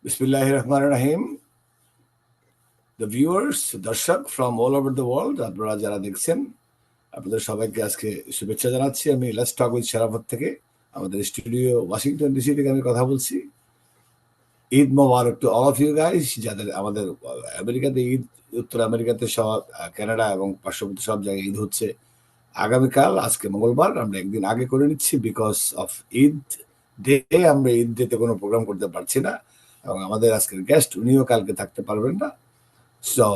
Bismillahirrahmanirrahim. The viewers, দর্শক from all over the world, আপনারা যারা দেখছেন আপনাদের সবাইকে আজকে শুভেচ্ছা জানাচ্ছি। আমি লেটস টক উইথ শারাফত থেকে আমাদের স্টুডিও ওয়াশিংটন ডিসি থেকে আমি কথা বলছি। Eid Mubarak to all of you guys. যাদের আমাদের আমেরিকাতে ঈদ, উত্তর আমেরিকাতে সব, কানাডা এবং পার্শ্ববর্তী সব জায়গায় ঈদ হচ্ছে আগামীকাল। আজকে মঙ্গলবার, আমরা একদিন আগে করে নিচ্ছি বিকজ অফ ঈদ ডে। আমরা ঈদ ডেতে কোনো প্রোগ্রাম করতে পারছি না এবং আমাদের আজকের গেস্ট উনিও কালকে থাকতে পারবেন না। সো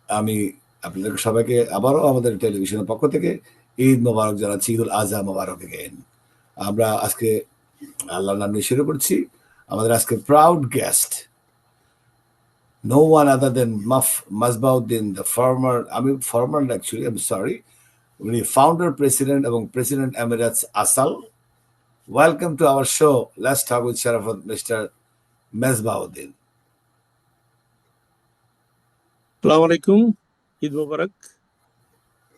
আমি আপনাদের সবাইকে আবারও আমাদের টেলিভিশনের পক্ষ থেকে ঈদ মোবারক জানাচ্ছি, ঈদুল আজহা মোবারক এগেইন। আমরা আজকে আল্লাহর নাম নিয়ে শুরু করছি। আমাদের আজকে proud guest, no one other than Majbauddin, the former actually, I am sorry, উনি ফাউন্ডার, প্রেসিডেন্ট এবং president emeritus Asal. Welcome to our show let's talk with Sharafat, mister Majbauddin. আসসালামু আলাইকুম, ঈদ মোবারক।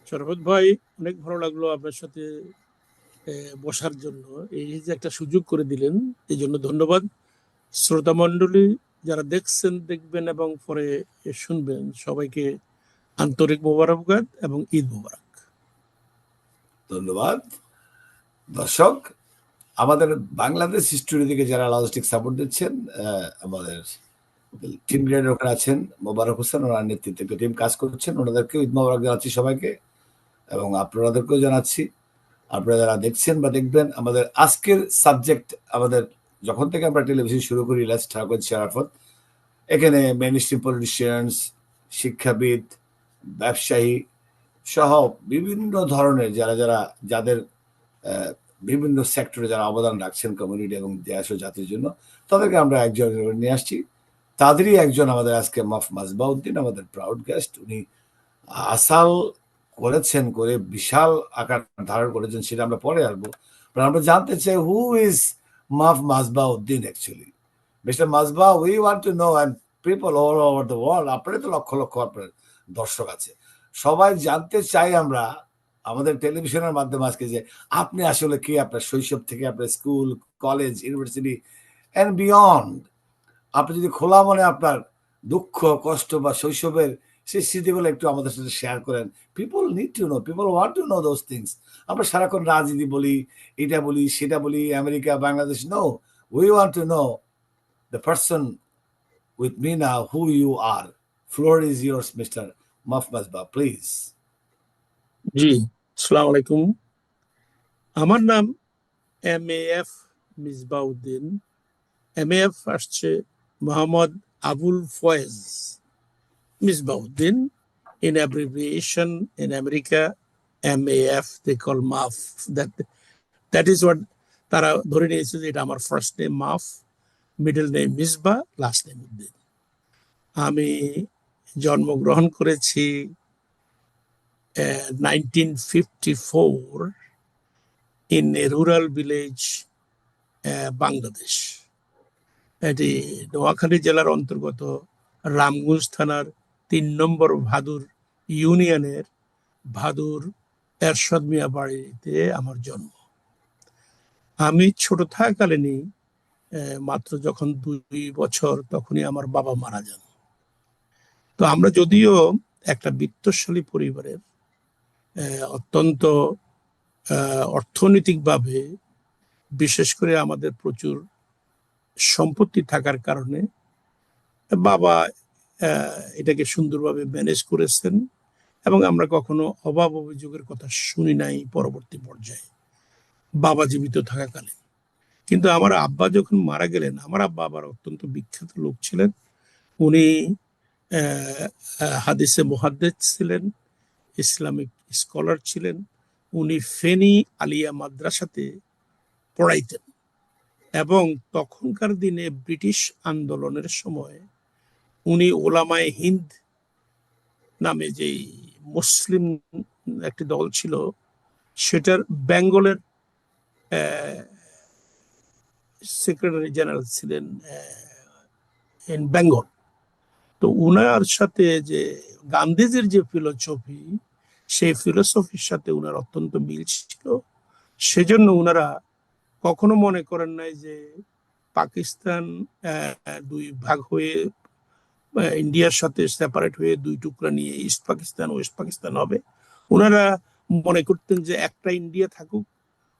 শরাফত ভাই, অনেক ভালো লাগলো আপনার সাথে বসার জন্য। এই যে একটা সুযোগ করে দিলেন, এই জন্য ধন্যবাদ। শ্রোতা মণ্ডলী যারা দেখছেন, দেখবেন এবং পরে শুনবেন, সবাইকে আন্তরিক মোবারকবাদ এবং ঈদ মোবারক। ধন্যবাদ। দর্শক, আমাদের বাংলাদেশ স্টুডিও থেকে যারা লজিস্টিক সাপোর্ট দিচ্ছেন, আমাদের টিম লিডার ওখানে আছেন মোবারক হোসেন, ওনার নেতৃত্বে টিম কাজ করছেন, ওনাদেরকেও ঈদ মোবারক জানাচ্ছি সবাইকে এবং আপনাদেরকেও জানাচ্ছি। আপনারা যারা দেখছেন বা দেখবেন, আমাদের আজকের সাবজেক্ট, আমাদের যখন থেকে আমরা টেলিভিশন শুরু করি লেটস টক উইথ শারাফত, এখানে মেইন স্ট্রিম পলিটিশিয়ানস, শিক্ষাবিদ, ব্যবসায়ী সহ বিভিন্ন ধরনের যাদের বিভিন্ন সেক্টরে যারা অবদান রাখছেন কমিউনিটি এবং দেশ ও জাতির জন্য, তাদেরকে আমরা একজন নিয়ে আসছি। তাদেরই একজন আমাদের আজকে মাজবাউদ্দিন, আমাদের প্রাউড গেস্ট। উনি আসাল করেছেন, করে বিশাল আকার ধারণ করেছেন, সেটা আমরা পরে আসবো। আমরা জানতে চাই who is Majbauddin actually. Mister Majba, we want to know, and people all over the world, আপনারই তো লক্ষ লক্ষ আপনার দর্শক আছে, সবাই জানতে চাই আমরা আমাদের টেলিভিশনের মাধ্যমে আজকে যে আপনি আসলে কি, আপনার শৈশব থেকে আপনার school, college, university and beyond, আপনি যদি খোলা মনে আপনার দুঃখ, কষ্ট বা শৈশবের সেই স্মৃতিগুলো একটু আমাদের সাথে শেয়ার করেন। People need to know, people want to know those things. আমরা সারাক্ষণ রাজনীতি বলি, এটা বলি, সেটা বলি, America, Bangladesh. No, we want to know the person with me now, who you are. Floor is yours, Mr. Mazba, please. জি, আসসালামু আলাইকুম। আমার নাম MAF মিসবাউদ্দিন। MAF আসছে Mohammad Abul Faiz Misbauddin. In abbreviation in America, MAF they call MAF. That is what তারা ধরে নিয়েছে যে এটা আমার ফার্স্ট নেম মাফ, middle name Misba, last name Uddin. আমি জন্মগ্রহণ করেছি 1954 in a rural village, Bangladesh. এটি নোয়াখালী জেলার অন্তর্গত রামগঞ্জ থানার 3 নম্বর ভাদুর ইউনিয়নের ভাদুর এরশাদ মিয়া বাড়িতে আমার জন্ম। আমি ছোট থাকাকালীনই মাত্র যখন 2 বছর, তখনই আমার বাবা মারা যান। তো আমরা যদিও একটা বিত্তশালী পরিবারের, অত্যন্ত অর্থনৈতিকভাবে, বিশেষ করে আমাদের প্রচুর সম্পত্তি থাকার কারণে বাবা এটাকে সুন্দরভাবে ম্যানেজ করেছেন এবং আমরা কখনো অভাব অভিযোগের কথা শুনি নাই পরবর্তী পর্যায়ে বাবা জীবিত থাকাকালীন। কিন্তু আমার আব্বা যখন মারা গেলেন, আমার আব্বা আবার অত্যন্ত বিখ্যাত লোক ছিলেন। উনি হাদিসে মুহাদ্দিস ছিলেন, ইসলামিক স্কলার ছিলেন। উনি ফেনী আলিয়া মাদ্রাসাতে পড়াইতেন এবং তখনকার দিনে ব্রিটিশ আন্দোলনের সময় উনি ওলামায়ে হিন্দ নামে যেই মুসলিম একটি দল ছিল, সেটার বেঙ্গলের সেক্রেটারি জেনারেল ছিলেন ইন বেঙ্গল। তো উনার সাথে যে গান্ধীজির যে ফিলোসফি, সেই ফিলোসফির সাথে উনার অত্যন্ত মিল ছিল। সেজন্য উনারা কখনো মনে করেন নাই যে পাকিস্তান দুই ভাগ হয়ে ইন্ডিয়ার সাথে সেপারেট হয়ে দুই টুকরা নিয়ে ইস্ট পাকিস্তান ওয়েস্ট পাকিস্তান হবে, ওনারা মনে করতেন যে একটা ইন্ডিয়া থাকুক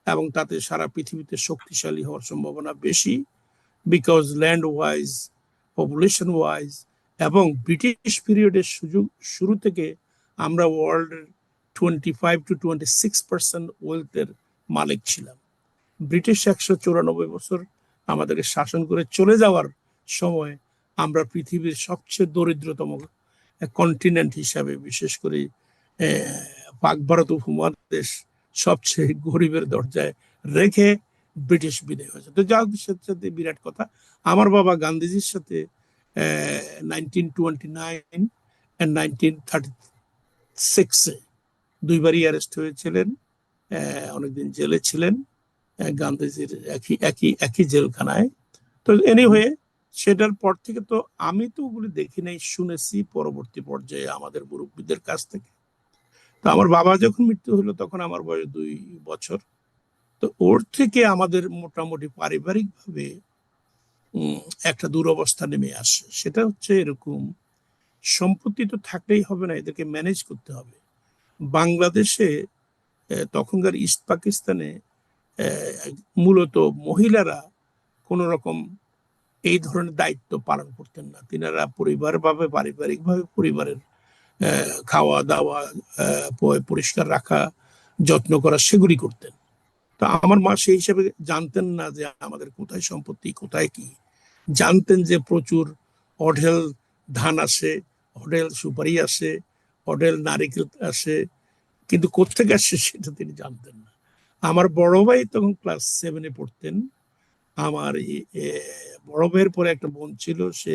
এবং তাতে সারা পৃথিবীতে শক্তিশালী হওয়ার সম্ভাবনা বেশি, because land wise, population wise এবং ব্রিটিশ পিরিয়ডের শুরু থেকে আমরা ওয়ার্ল্ডের 25 to 26% ওয়েলথের মালিক ছিলাম। ব্রিটিশ 194 বছর আমাদেরকে শাসন করে চলে যাওয়ার সময় আমরা পৃথিবীর সবচেয়ে দরিদ্রতম কন্টিনেন্ট হিসাবে, বিশেষ করে পাক ভারত উপমহাদেশ সবচেয়ে গরিবের দরজায় রেখে ব্রিটিশ বিদায় হয়েছে। তো যা সাথে বিরাট কথা। আমার বাবা গান্ধীজির সাথে 1929 and 1936 দুইবারই অ্যারেস্ট হয়েছিলেন, অনেকদিন জেলে ছিলেন গান্ধীজির একই জেলখানায়। তো এনিওয়ে, সেটার পর থেকে তো আমি তো ওগুলি দেখি নাই, শুনেছি পরবর্তী পর্যায়ে আমাদের মুরব্বীদের কাছ থেকে। তো আমার বাবা যখন মৃত্যু হলো তখন আমার বয়স 2 বছর। তো ওর থেকে আমাদের মোটামুটি পারিবারিক ভাবে একটা দুরবস্থা নেমে আসে। সেটা হচ্ছে এরকম, সম্পত্তি তো থাকলেই হবে না, এদেরকে ম্যানেজ করতে হবে। বাংলাদেশে তখনকার ইস্ট পাকিস্তানে মূলত মহিলারা কোন রকম এই ধরনের দায়িত্ব পালন করতেন না। তিনারা পারিবারিকভাবে পরিবারের খাওয়া দাওয়া, পরিষ্কার রাখা, যত্ন করা, সেগুলি করতেন। তো আমার মা সেই হিসাবে জানতেন না যে আমাদের কোথায় সম্পত্তি কোথায় কি। জানতেন যে প্রচুর অঢেল ধান আসে, অঢেল সুপারি আসে, অঢেল নারিকেল আসে, কিন্তু কোথেকে আসে সেটা তিনি জানতেন না। আমার বড় ভাই তখন ক্লাস 7-এ পড়তেন। আমার বড় ভাইয়ের পরে একটা বোন ছিল, সে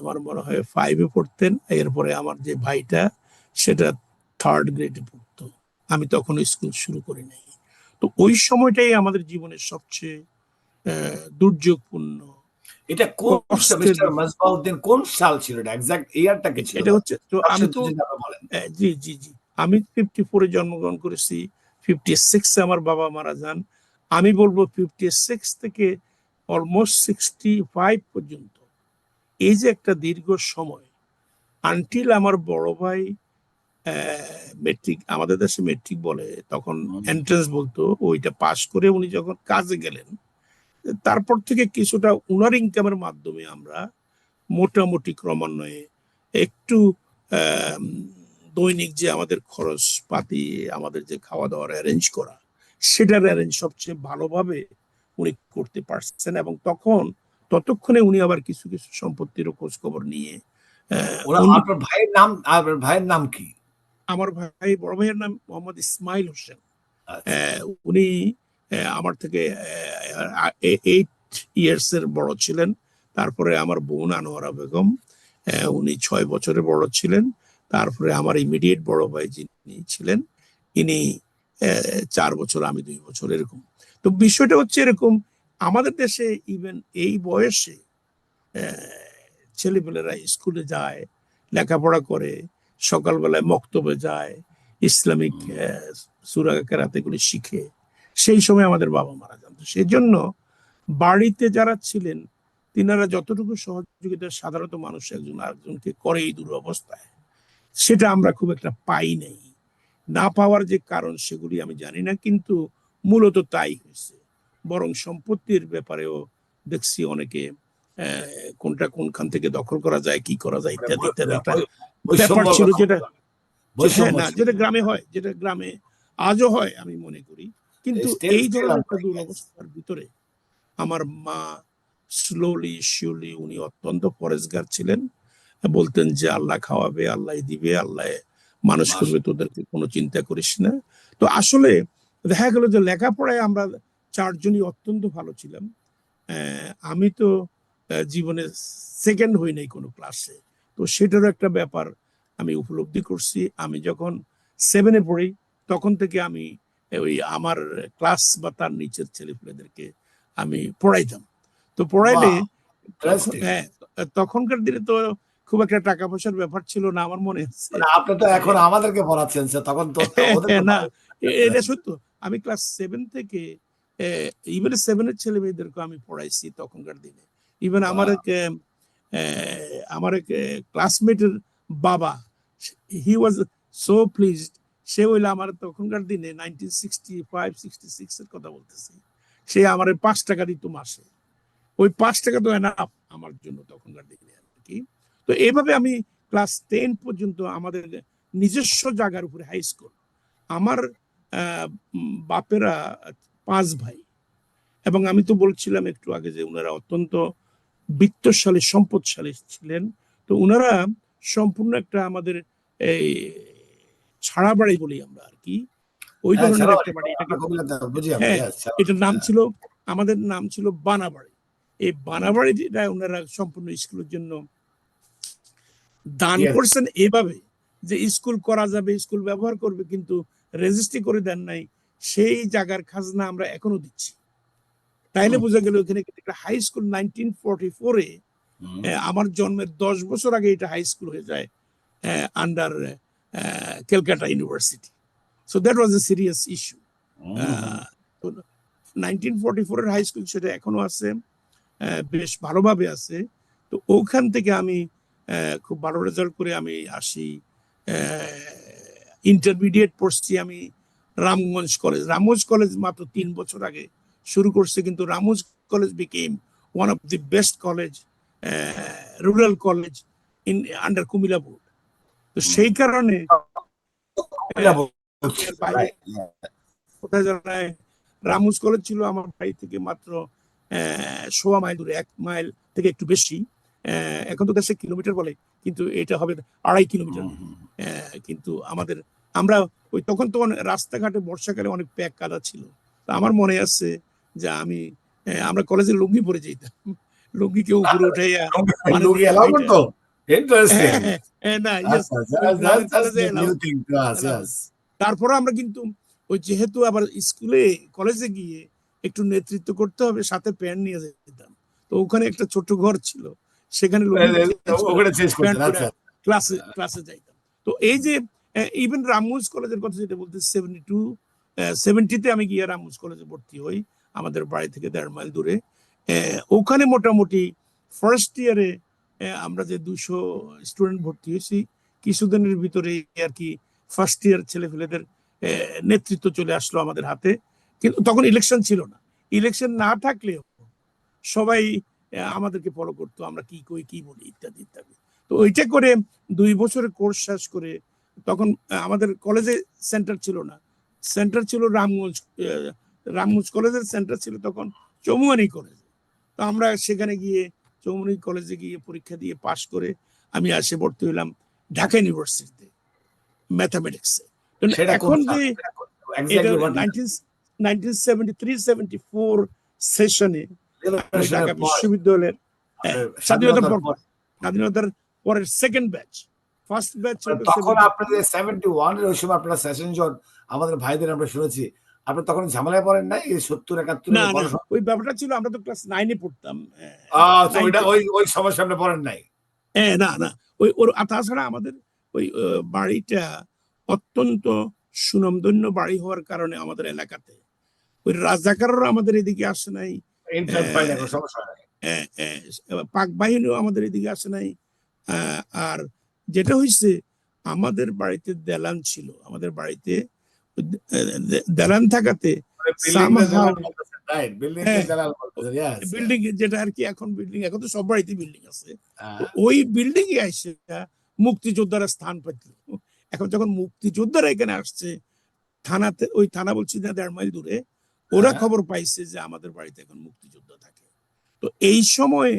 আমার মনে হয় 5-এ পড়তেন। এরপরে আমার যে ভাইটা সেটা 3rd গ্রেডে পড়তো। আমি তখন স্কুল শুরু করি নাই। তো ওই সময়টাই আমাদের জীবনের সবচেয়ে দুর্যোগপূর্ণ। এটা কোন সেমিস্টার মাজবাউদ্দিন, কোন সাল ছিল? এটা এক্সাক্ট ইয়ারটা কি ছিল? এটা হচ্ছে, তো আমি তো বলেন। জি জি জি, আমি 54-এ জন্মগ্রহণ করেছি। 56-এ আমার বাবা মারা যান। আমি বলবো 56 থেকে অলমোস্ট 65 পর্যন্ত এই যে একটা দীর্ঘ সময়, আনটিল আমার বড় ভাই মেট্রিক, আমাদের দেশে মেট্রিক বলে, তখন এন্ট্রান্স বলতো, ওইটা পাশ করে উনি যখন কাজে গেলেন, তারপর থেকে কিছুটা উনার ইনকামের মাধ্যমে আমরা মোটামুটি ক্রমান্বয়ে একটু দৈনিক যে আমাদের খরচ পাতি, আমাদের যে খাওয়া দাওয়ার অ্যারেঞ্জ করা, সেটার অ্যারেঞ্জ সবচেয়ে ভালোভাবে উনি করতে পারছেন। এবং ততক্ষণে উনি আবার কিছু কিছু সম্পত্তিরও খোঁজ খবর নিয়ে। আপনার ভাইয়ের নাম কি? আমার বড় ভাইয়ের নাম মোহাম্মদ ইসমাইল হোসেন। উনি আমার থেকে 8 ইয়ার্স এর বড় ছিলেন। তারপরে আমার বোন আনোয়ারা বেগম, উনি 6 বছরের বড় ছিলেন। তারপরে আমার ইমিডিয়েট বড় ভাই যিনি ছিলেন, ইনি 4 বছর, আমি 2 বছর, এরকম। তো বিষয়টা হচ্ছে এরকম, আমাদের দেশে ইভেন এই বয়সে ছেলেপেলেরা স্কুলে যায়, লেখাপড়া করে, সকালবেলায় মক্তবে যায়, ইসলামিক সূরা কেরাত এগুলি শিখে। সেই সময় আমাদের বাবা মারা যান। সেই জন্য বাড়িতে যারা ছিলেন তিনারা যতটুকু সহযোগিতা সাধারণত মানুষ একজন আরেকজনকে করে এই দুরবস্থায়, সেটা আমরা খুব একটা পাই নাই। না পাওয়ার যে কারণ সেগুলি আমি জানি না, কিন্তু মূলত তাই হয়েছে। বরং সম্পত্তির ব্যাপারেও দেখছি অনেকে কোনটা কোনখান থেকে দখল করা যায়, কি করা যায় ইত্যাদি ইত্যাদি একটা ব্যাপার ছিল, যেটা হ্যাঁ না, যেটা গ্রামে হয়, যেটা গ্রামে আজও হয় আমি মনে করি। কিন্তু এই ধরনের একটা দুরবস্থার ভিতরে আমার মা স্লোলি উনি অত্যন্ত পরেশগার ছিলেন। বলতেন যে আল্লাহ খাওয়াবে, আল্লাহ দিবে, আল্লাহ মানুষ করবে, তোদেরকে কোনো চিন্তা করিস না। তো আসলে দেখা গেল যে লেখাপড়ায় আমরা 4 জনই অত্যন্ত ভালো ছিলাম। আমি তো জীবনে সেকেন্ড হই নাই কোনো ক্লাসে। তো সেটারও একটা ব্যাপার আমি উপলব্ধি করছি। আমি যখন 7-এ পড়ি তখন থেকে আমি ওই আমার ক্লাস বা তার নিচের ছেলেপেলেদেরকে আমি পড়াইতাম। তো পড়াইলে হ্যাঁ, তখনকার দিনে তো খুব একটা টাকা পয়সার ব্যাপার ছিল না আমার মনে হচ্ছে। আপনি তো এখন আমাদেরকে পড়াচ্ছেন, তখন তো না, এটা সত্য। আমি ক্লাস 7 থেকে ইভেন 7-এর ছেলে মেয়েদেরকে আমি পড়াইছি তখনকার দিনে। ইভেন আমার এক ক্লাসমেটের বাবা, হি ওয়াজ সো প্লিজড, সে হইলো আমার তখনকার দিনে 1965-66 এর কথা বলতেছি, সে আমার 5 টাকা দিত মাসে। ওই 5 টাকা তো এনাফ আমার জন্য তখনকার দিনে আর কি। তো এইভাবে আমি ক্লাস 10 পর্যন্ত আমাদের নিজস্ব জায়গার উপরে হাই স্কুল। আমার বাপেরা 5 ভাই, এবং আমি তো বলছিলাম একটু আগে যে ওনারা অত্যন্ত বিত্তশালী সম্পদশালী ছিলেন। তো ওনারা সম্পূর্ণ একটা আমাদের এই ছাড়া বাড়ি বলি আমরা আর কি, ওই হ্যাঁ, ধরনের সারাবাড়ি একটা বাড়ি। এটাকে, আমরা কুমিল্লাতে বুঝি আমরা, হ্যাঁ, yes, এটার সারাবাড়ি, নাম হ্যাঁ। ছিল, আমাদের নাম ছিল বানাবাড়ি। এই বানাবাড়িটা ওনারা সম্পূর্ণ স্কুলের জন্য দান দিয়ে করছেন এভাবে যে স্কুল করা যাবে, স্কুল ব্যবহার করবে, কিন্তু রেজিস্ট্রি করে দেন নাই। সেই জায়গার খাজনা আমরা এখনো দিচ্ছি। তাইলে হুম, বোঝা গেল এখানে একটা হাই স্কুল 1944-এ, হুম, আমার জন্মের 10 বছর আগে এটা হাই স্কুল হয়ে যায় under Calcutta university. So that was a serious issue. Hmm, 1944-এর হাই স্কুল সেটা এখনো আছে, বেশ ভালোভাবে আছে। তো ওখান থেকে আমি খুব ভালো রেজাল্ট করে আমি আসি। ইন্টারমিডিয়েট পড়ছি আমি রামগঞ্জ কলেজ মাত্র 3 বছর আগে শুরু করছে, কিন্তু Ramganj college became one of the best college, rural college in under Comilla board. তো হুম। সেই কারণে কুমিল্লা বলছি, বাইরে right, yeah. কোথায় জানায়, রামগঞ্জ কলেজ ছিল আমার বাড়ি থেকে মাত্র 1.5 মাইল দূরে, 1 মাইল থেকে একটু বেশি। এখন তো দেশে কিলোমিটার বলে, কিন্তু এটা হবে 2.5 কিলোমিটার। হুম, হুম। কিন্তু আমরা ওই তখন তো রাস্তাঘাটে বর্ষাকালে অনেক প্যাক কাদা ছিল। তো আমার মনে আছে যে আমরা কলেজে লুঙ্গি পরে যেতাম, লুঙ্গিকে উপরে উঠাইয়া মানে লুঙ্গি এলাও করতো? ইন্টারেস্টিং। না, ইয়েস, আচ্ছা, ওই গ্রামের that's কলেজে new thing to us, allow. yes. তারপরে আমরা কিন্তু ওই যেহেতু আবার স্কুলে কলেজে গিয়ে একটু নেতৃত্ব করতে হবে, সাথে প্যান্ট নিয়ে যেতাম। তো ওখানে একটা ছোট ঘর ছিল, সেখানে লুঙ্গি চেঞ্জ করে ওখানে চেঞ্জ প্যান্ট করতেন, পরে আচ্ছা। ক্লাসে যাইতাম। তো এই যে ইভেন রামগঞ্জ কলেজের কথা যেটা বলতে, 70-তে আমি গিয়ে রামগঞ্জ কলেজে ভর্তি হই, আমাদের বাড়ি থেকে 1.5 মাইল দূরে। ওখানে মোটামুটি ফার্স্ট ইয়ারে আমরা যে 200 স্টুডেন্ট ভর্তি হয়েছি, কিছুদিনের ভিতরে আর কি ফার্স্ট ইয়ার ছেলেপেলেদের নেতৃত্ব চলে আসলো আমাদের হাতে। কিন্তু তখন ইলেকশন ছিল না, ইলেকশন না থাকলেও সবাই আমাদেরকে ফলো করতো, আমরা কি কই কি বলি ইত্যাদি ইত্যাদি। তো ওইটা করে 2 বছরের কোর্স শেষ করে, তখন আমাদের কলেজে সেন্টার ছিল না, সেন্টার ছিল রামগঞ্জ কলেজের সেন্টার ছিল তখন চৌমুয়ানি কলেজ। তো আমরা সেখানে গিয়ে চৌমুয়ানি কলেজে গিয়ে পরীক্ষা দিয়ে পাশ করে আমি আসে ভর্তি হইলাম ঢাকা ইউনিভার্সিটিতে ম্যাথামেটিক্সে। সেটা কোন এখন সাল? যে এটা এক্স্যাক্টলি হোয়াট ইয়ার? 1973-74 সেশনে আমি লিবারেশনের ঢাকা পর, বিশ্ববিদ্যালয়ের স্বাধীনতার স্বাধীনতার পর, পর। স্বাধীনতার পরের সেকেন্ড ব্যাচ। ফার্স্ট ব্যাচ ছিল তখন 72। আপনাদের 71 এর ওই সময় আপনারা সেশন জন আমাদের ভাইদের আমরা শুনেছি। আপনি তখন ঝামেলায় পড়েন নাই? এই 70-71 না এর না, গণসংযোগ? ওই ব্যাপারটা ছিল, আমরা তো ক্লাস 9-এ পড়তাম, তো 9 ওইটা 10। ওই সমস্যা আপনি পড়েন নাই? না না, ওই ওর তাছাড়া আমাদের ওই বাড়িটা অত্যন্ত সুনামধন্য বাড়ি হওয়ার কারণে আমাদের এলাকাতে ওই রাজাকাররা আমাদের এদিকে আসে নাই, ইনফ্লুয়েন্স হয় না, কোনো সমস্যা হয় নাই। পাক বাহিনীও আমাদের এদিকে আসে নাই। আর যেটা হয়েছে, আমাদের বাড়িতে দেলান ছিল, আমাদের বাড়িতে দেলান থাকাতে মানে বিল্ডিং এর সামহাও, জালাল বলতেছেন, রাইট? বিল্ডিং এর হ্যাঁ, জালাল বলতেছেন, ইয়েস, ইয়েস। বিল্ডিং যেটা আর কি, এখন বিল্ডিং, এখন তো সব বাড়িতে বিল্ডিং আছে। তো ওই বিল্ডিং এ এসে মুক্তিযোদ্ধারা স্থান পাইল। এখন যখন মুক্তিযোদ্ধারা এখানে আসছে, থানাতে, ওই থানা বলছি না 1.5 মাইল দূরে, ওরা খবর পাইছে যে আমাদের বাড়িতে এখন মুক্তিযোদ্ধা থাকে। তো এই সময়ে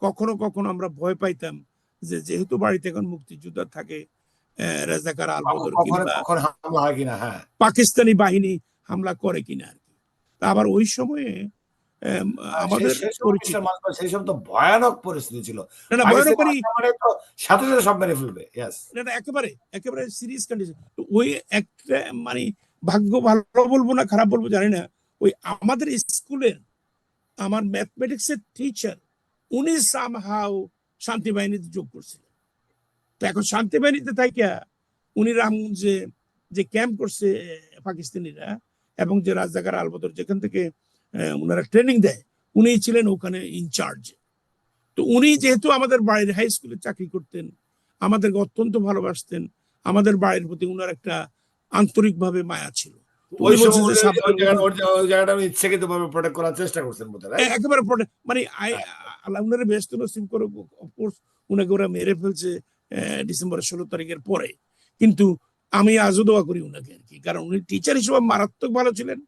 কখনো কখনো আমরা ভয় পাইতাম যে যেহেতু বাড়িতে এখন মুক্তিযোদ্ধা থাকে, রাজাকার আলবদর কখন কিংবা কখন হামলা হয় কিনা, হ্যাঁ। পাকিস্তানি বাহিনী হামলা করে কিনা আর কি। আবার ওই সময়ে আমাদের সেই সময় পরিচিত, মিস্টার মাসুদ, সেই সময় তো ভয়ানক পরিস্থিতি ছিল। না না ভয়ানক পাকিস্তানি করি, আসা মানে তো সাথে সাথে সব মেরে ফেলবে, ইয়েস। না না, একেবারে একেবারে সিরিয়াস কন্ডিশন। ওই একটা মানে ভাগ্য ভালো বলবো না খারাপ বলবো জানি না, ওই আমাদের স্কুলের আমার ম্যাথমেটিক্স এর টিচার, উনি সামহাও শান্তি বাহিনীতে যোগ করছিলেন। তো এখন শান্তি বাহিনীতে থাকিয়া উনি রামগঞ্জে যে ক্যাম্প করছে পাকিস্তানিরা, এবং যে রাজাকার আলবদর যেখান থেকে ওনারা ট্রেনিং দেয়, উনি ছিলেন ওখানে ইনচার্জ। তো উনি যেহেতু আমাদের বাড়ির হাই স্কুলে চাকরি করতেন, আমাদেরকে অত্যন্ত ভালোবাসতেন, আমাদের বাড়ির প্রতি উনার একটা আন্তরিকভাবে মায়া ছিল। তো ওই উনি বলছেন সময় যে সাবধান, ওই জায়গাটা আমি ইচ্ছাকৃত ভাবে প্রোটেক্ট করার চেষ্টা করছেন বোধহয়, রাইট? একেবারে মানে আল্লাহ উনারে বেহেশত নসিব করে, অফকোর্স উনাকে ওরা মেরে ফেলছে ডিসেম্বরের 16 তারিখের পরে, কিন্তু আমি আজও দোয়া করি উনাকে আর কি, কারণ উনি টিচার হিসেবে মারাত্মক ভালো ছিলেন।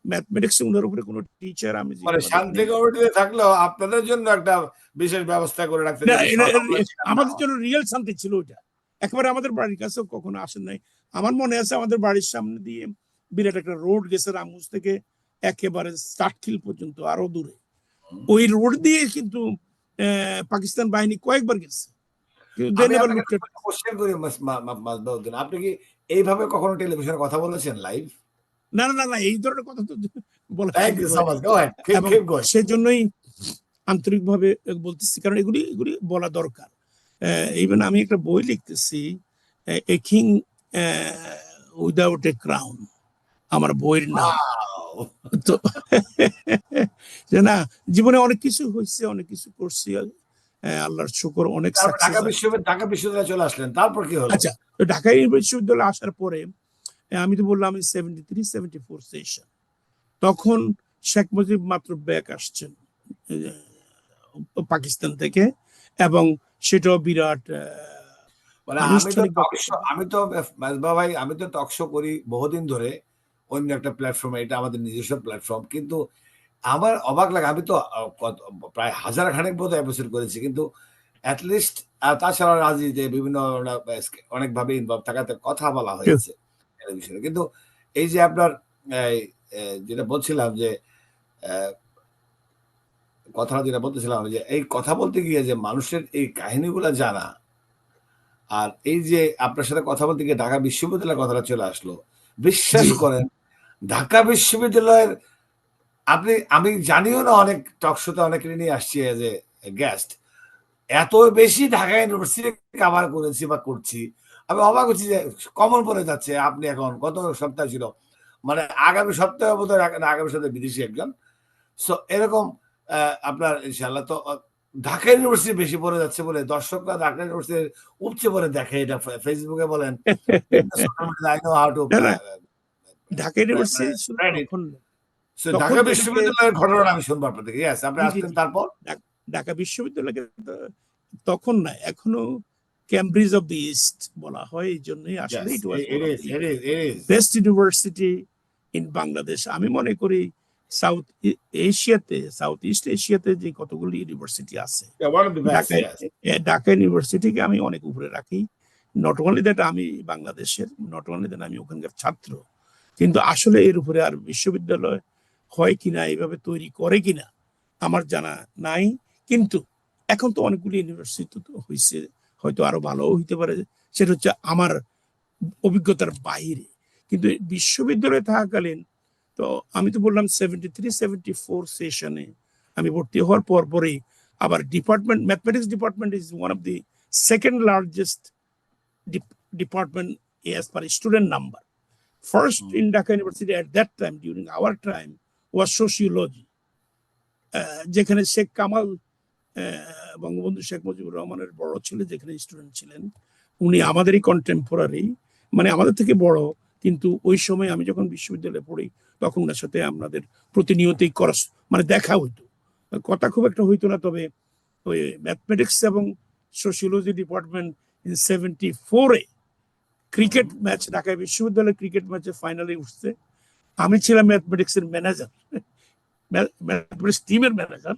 ম্যাথমেটিক্সে উনার উপরে কোনো টিচার আমি মানে শান্তি কমিটিতে থাকলেও আপনাদের জন্য একটা বিশেষ ব্যবস্থা করে রাখতেন না, যাতে হামলার শিকার না আমাদের হয়। জন্য রিয়েল শান্তি ছিল ওইটা। একেবারে আমাদের বাড়ির কাছেও কখনো আসেন নাই। আমার মনে আছে আমাদের বাড়ির সামনে দিয়ে বিরাট একটা রোড গেছে রামগঞ্জ থেকে একেবারে সাতখিল পর্যন্ত, আরো দূরে। ওই রোড দিয়ে কিন্তু পাকিস্তান বাহিনী কয়েকবার গেছে, কিন্তু they আমি never আপনাকে looked at us. কোশ্চেন করি মাসবাউদ্দিন, আপনি কি এইভাবে কখনো টেলিভিশনে কথা বলেছেন লাইভ? না না না না, এই ধরনের কথা তো বলা থ্যাংক ঠিক ইউ সো হয় না। মাচ, গো অ্যাহেড, এবং কিপ গোইং। সেজন্যই আন্তরিকভাবে বলতেছি, কারণ এগুলি এগুলি বলা দরকার। ইভেন আমি একটা বই লিখতেছি, a king without a crown, আমার বইয়ের নাম। ওয়াও! তো যে না, জীবনে অনেক কিছু হয়েছে, অনেক কিছু করছি, আল্লাহর শুকর, অনেক তারপর সাকসেস। ঢাকা বিশ্ববিদ্যালয়ে চলে আসলেন, তারপর কি হলো? আচ্ছা, তো ঢাকা বিশ্ববিদ্যালয়ে আসার পরে আমি তো বললাম 73-74 সেশন, তখন শেখ মুজিব মাত্র ব্যাক আসছেন পাকিস্তান থেকে, এবং সেটাও বিরাট মানে আনুষ্ঠানিক আমি তো মেজবা ভাই, আমি তো টক শো করি বহুদিন ধরে অন্য একটা প্ল্যাটফর্মে, এটা আমাদের নিজস্ব প্ল্যাটফর্ম, কিন্তু আমার অবাক লাগে, আমি তো প্রায় হাজার খানেক বোধ এপিসোড করেছি, কিন্তু অ্যাটলিস্ট তাছাড়া রাজনীতিতে বিভিন্ন অনেকভাবে ইনভলভ থাকাতে কথা বলা হয়েছে টেলিভিশনে, কিন্তু এই যে আপনার যেটা বলছিলাম যে কথাটা যেটা বলতেছিলাম যে এই কথা বলতে গিয়ে যে মানুষের এই কাহিনীগুলো জানা, আর এই যে আপনার সাথে কথা বলতে গিয়ে ঢাকা বিশ্ববিদ্যালয়ের কথাটা চলে আসলো, বিশ্বাস করেন ঢাকা বিশ্ববিদ্যালয়ের আমি জানিও না, অনেক টক শোতে অনেকেরই নিয়ে আসছি এজ এ গেস্ট, এত বেশি ঢাকা ইউনিভার্সিটি কাভার করেছি বা করছি, আমি অবাক হচ্ছি যে কমন পড়ে যাচ্ছে। আপনি এখন গত সপ্তাহে ছিল, মানে আগামী সপ্তাহে বোধ হয়, আগামী সপ্তাহে বিদেশি একজন, সো এরকম আপনার ইনশাল্লাহ তো ঢাকা ইউনিভার্সিটি বেশি পড়ে যাচ্ছে বলে দর্শকরা ঢাকা ইউনিভার্সিটির উপচে পড়ে দেখে, এটা ফেসবুকে বলেন, ঢাকা ইউনিভার্সিটি শুধু তখন তখন ঢাকা যেটাকে বিশ্ববিদ্যালয়ের ঘটনা আমি শুনবো আপনার থেকে। ইয়েস, আপনি আসলেন, তারপর ঢাকা বিশ্ববিদ্যালয়কে তখন না, এখনো ক্যামব্রিজ অফ দি ইস্ট বলা হয়, এই জন্যই আসলে ইট ওয়াজ বেস্ট ইউনিভার্সিটি ইন বাংলাদেশ। আমি মনে করি সাউথ এশিয়াতে, সাউথ ইস্ট এশিয়াতে যে কতগুলি ইউনিভার্সিটি আছে, ঢাকা ইউনিভার্সিটিকে আমি অনেক উপরে রাখি। নট অনলি দ্যাট আমি বাংলাদেশের, নট অনলি দ্যাট আমি ওখানকার ছাত্র, কিন্তু আসলে এর উপরে আর বিশ্ববিদ্যালয় হয় কিনা, এইভাবে তৈরি করে কিনা আমার জানা নাই। কিন্তু এখন তো অনেকগুলি ইউনিভার্সিটি তো হয়েছে, হয়তো আরো ভালো হইতে পারে, সেটা হচ্ছে আমার অভিজ্ঞতার বাইরে। কিন্তু বিশ্ববিদ্যালয়ে থাকাকালীন তো আমি তো বললাম 73-74 সেশনে আমি ভর্তি হওয়ার পর পরেই আবার department, mathematics department is one of the second largest department as per student number. First in Dhaka University at that time, during our time, was sociology. যেখানে শেখ কামাল, বঙ্গবন্ধু শেখ মুজিবুর রহমানের বড় ছেলে, যেখানে স্টুডেন্ট ছিলেন, উনি আমাদেরই কন্টেম্পোরারি, মানে আমাদের থেকে বড়, কিন্তু ওই সময় আমি যখন বিশ্ববিদ্যালয়ে পড়ি তখন ওনার সাথে আমাদের প্রতিনিয়তই মানে দেখা হইতো, কথা খুব একটা হইতো না, তবে ওই ম্যাথমেটিক্স এবং সোশিওলজি ডিপার্টমেন্ট ইন 74-এ ক্রিকেট ম্যাচ, ঢাকা বিশ্ববিদ্যালয়ের ক্রিকেট ম্যাচে ফাইনালে উঠছে, আমি ছিলাম ম্যাথমেটিক্স এর ম্যানেজার, ম্যাথমেটিক্স টিমের ম্যানেজার,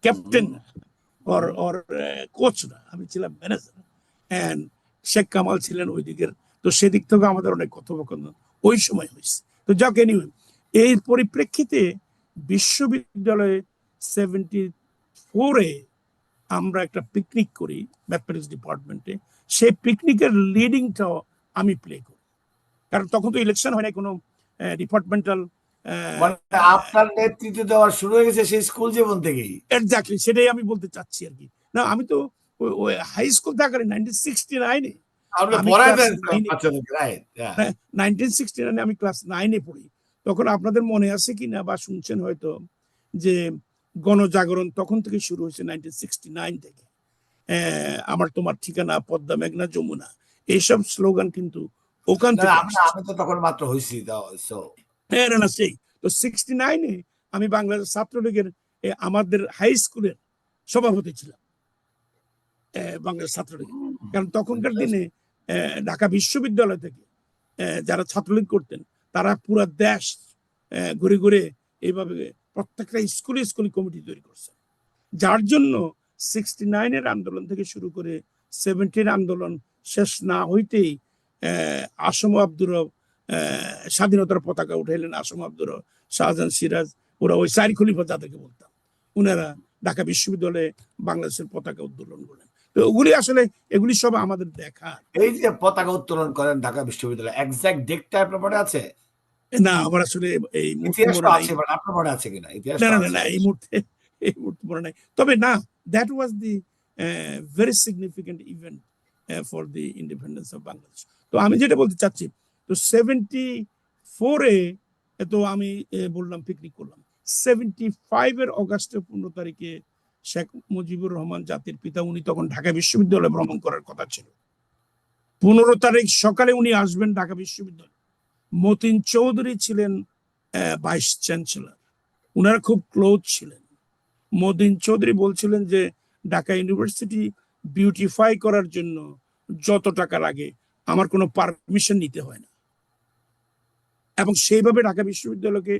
ক্যাপ্টেন ওর কোচ না, আমি ছিলাম ম্যানেজার, এন্ড শেখ কামাল ছিলেন ওই দিকের। তো সেদিক থেকে আমাদের অনেক কথোপকথন ওই সময় হয়েছে। তো যাক, এনিওয়ে, এই পরিপ্রেক্ষিতে বিশ্ববিদ্যালয়ে 74-এ আমরা একটা পিকনিক করি ম্যাথমেটিক্স ডিপার্টমেন্টে। সেই পিকনিকের লিডিংটাও আমি প্লে করি, কারণ তখন তো ইলেকশন হয় না, কোনো ডিপার্টমেন্টাল, আপনার নেতৃত্ব দেওয়া শুরু হয়ে গেছে সেই স্কুল জীবন থেকেই। এক্স্যাক্টলি, সেটাই আমি বলতে চাচ্ছি আর কি। না, আমি তো হাই স্কুল থাকার 1969-এ, আমি ক্লাস 9-এ, আমি ক্লাস 9-এ পড়ি। তখন আপনাদের মনে আছে কিনা বা শুনছেন হয়তো, যে গণজাগরণ তখন থেকে শুরু হয়েছে 1969 থেকে। আমার তোমার ঠিকানা, পদ্মা, মেঘনা, যমুনা, এইসব স্লোগান কিন্তু ওখান থেকে আমি আসছে। আমি তো তখন মাত্র হয়েছি, সো হ্যাঁ, না সেই তো 69-এ আমি বাংলাদেশ ছাত্রলীগের আমাদের হাই স্কুলের সভাপতি ছিলাম, বাংলাদেশ ছাত্রলীগের। কারণ তখনকার দিনে ঢাকা বিশ্ববিদ্যালয় থেকে যারা ছাত্রলীগ করতেন তারা পুরা দেশ ঘুরে ঘুরে এইভাবে প্রত্যেকটা স্কুলে স্কুলে কমিটি তৈরি করছেন, যার জন্য 69-এর আন্দোলন থেকে শুরু করে 70-এর আন্দোলন শেষ না হইতেই আসম আব্দুর রব স্বাধীনতার পতাকা উঠাইলেন। আসম আব্দুর রব, শাহজাহান সিরাজ, ওরা ওই চারি খলিফা যাদেরকে বলতাম, ওনারা ঢাকা বিশ্ববিদ্যালয়ে বাংলাদেশের পতাকা উত্তোলন করলেন। তো ওগুলি আসলে এগুলি সব আমাদের দেখা। এই যে পতাকা উত্তোলন করেন ঢাকা বিশ্ববিদ্যালয়ে, এক্সাক্ট ডেটটা আপনার মনে আছে? না, আমার আসলে এই মুহূর্তে ইতিহাস মনে তো নাই। আছে, বাট আপনার মনে আছে কিনা? ইতিহাস না তো না না আছে। না, এই মুহূর্তে মনে নাই। তবে না, that was the very significant event for the independence of Bangladesh. তো আমি যেটা বলতে চাচ্ছি, তো 74-এ তো আমি বললাম পিকনিক করলাম। 75-এর অগাস্টের 15 তারিখে শেখ মুজিবুর রহমান জাতির পিতা, উনি তখন ঢাকা বিশ্ববিদ্যালয়ে ভ্রমণ করার কথা ছিল। 15 তারিখ সকালে উনি আসবেন ঢাকা বিশ্ববিদ্যালয়। মতিন চৌধুরী ছিলেন ভাইস চ্যান্সেলর, উনারা খুব ক্লোজ ছিলেন। মতিন চৌধুরী বলছিলেন যে ঢাকা ইউনিভার্সিটি বিউটিফাই করার জন্য যত টাকা লাগে আমার কোনো পারমিশন নিতে হয় না, এবং সেইভাবে ঢাকা বিশ্ববিদ্যালয়কে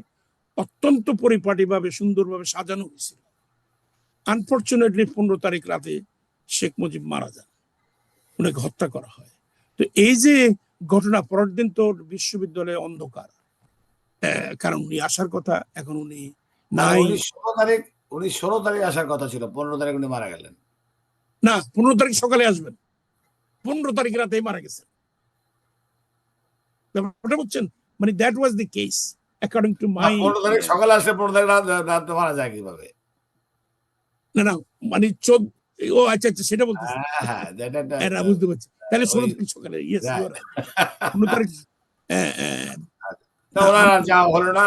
অত্যন্ত পরিপাটিভাবে সুন্দরভাবে সাজানো হয়েছিল। আনফর্চুনেটলি 15 তারিখ রাতে শেখ মুজিব মারা যান, উনাকে হত্যা করা হয়। তো এই যে ঘটনা, পরের দিন তো বিশ্ববিদ্যালয়ে অন্ধকার, কারণ উনি আসার কথা, এখন উনি নাই। উনি 16 তারিখ আসার কথা ছিল, 15 তারিখ উনি মারা গেলেন। না, 15 তারিখ সকালে আসবেন, 15 তারিখ রাতেই মারা গেছেন। ব্যাপারটা বুঝছেন? মানে that was the case according to my. 15 তারিখ সকালে আসলে 15 তারিখ রাত মারা যায় কিভাবে? না না, মানে ও আচ্ছা আচ্ছা, সেটা বলতেছি। হ্যাঁ, হ্যাঁ, বুঝতে পারছি। তাহলে 16 ওই তারিখ সকালে, ইয়েস ইউ রাইট। আর রাইট। 15 তারিখ, না, ওনার আর যাওয়া হলো না।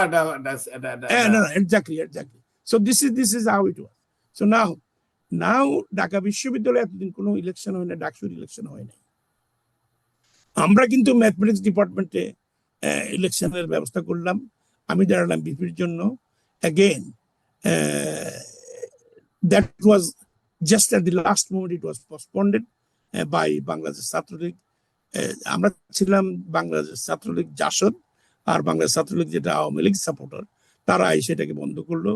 no, no, exactly. So this is how it was. So now Dhaka বিশ্ববিদ্যালয়ে এতদিন কোনো ইলেকশন হয় না, ডাকসুর ইলেকশন হয় নাই। আমরা কিন্তু ম্যাথমেটিক্স ডিপার্টমেন্টে ইলেকশনের ব্যবস্থা করলাম। আমি দাঁড়ালাম বিপির জন্য। Again that was just at the last moment, it was postponed by Bangladesh Chhatra League. আমরা ছিলাম বাংলাদেশ ছাত্রলীগ জাসদ, আর বাংলাদেশ ছাত্রলীগ যেটা আওয়ামী লীগ সাপোর্টার, তারা সেটাকে বন্ধ করলো।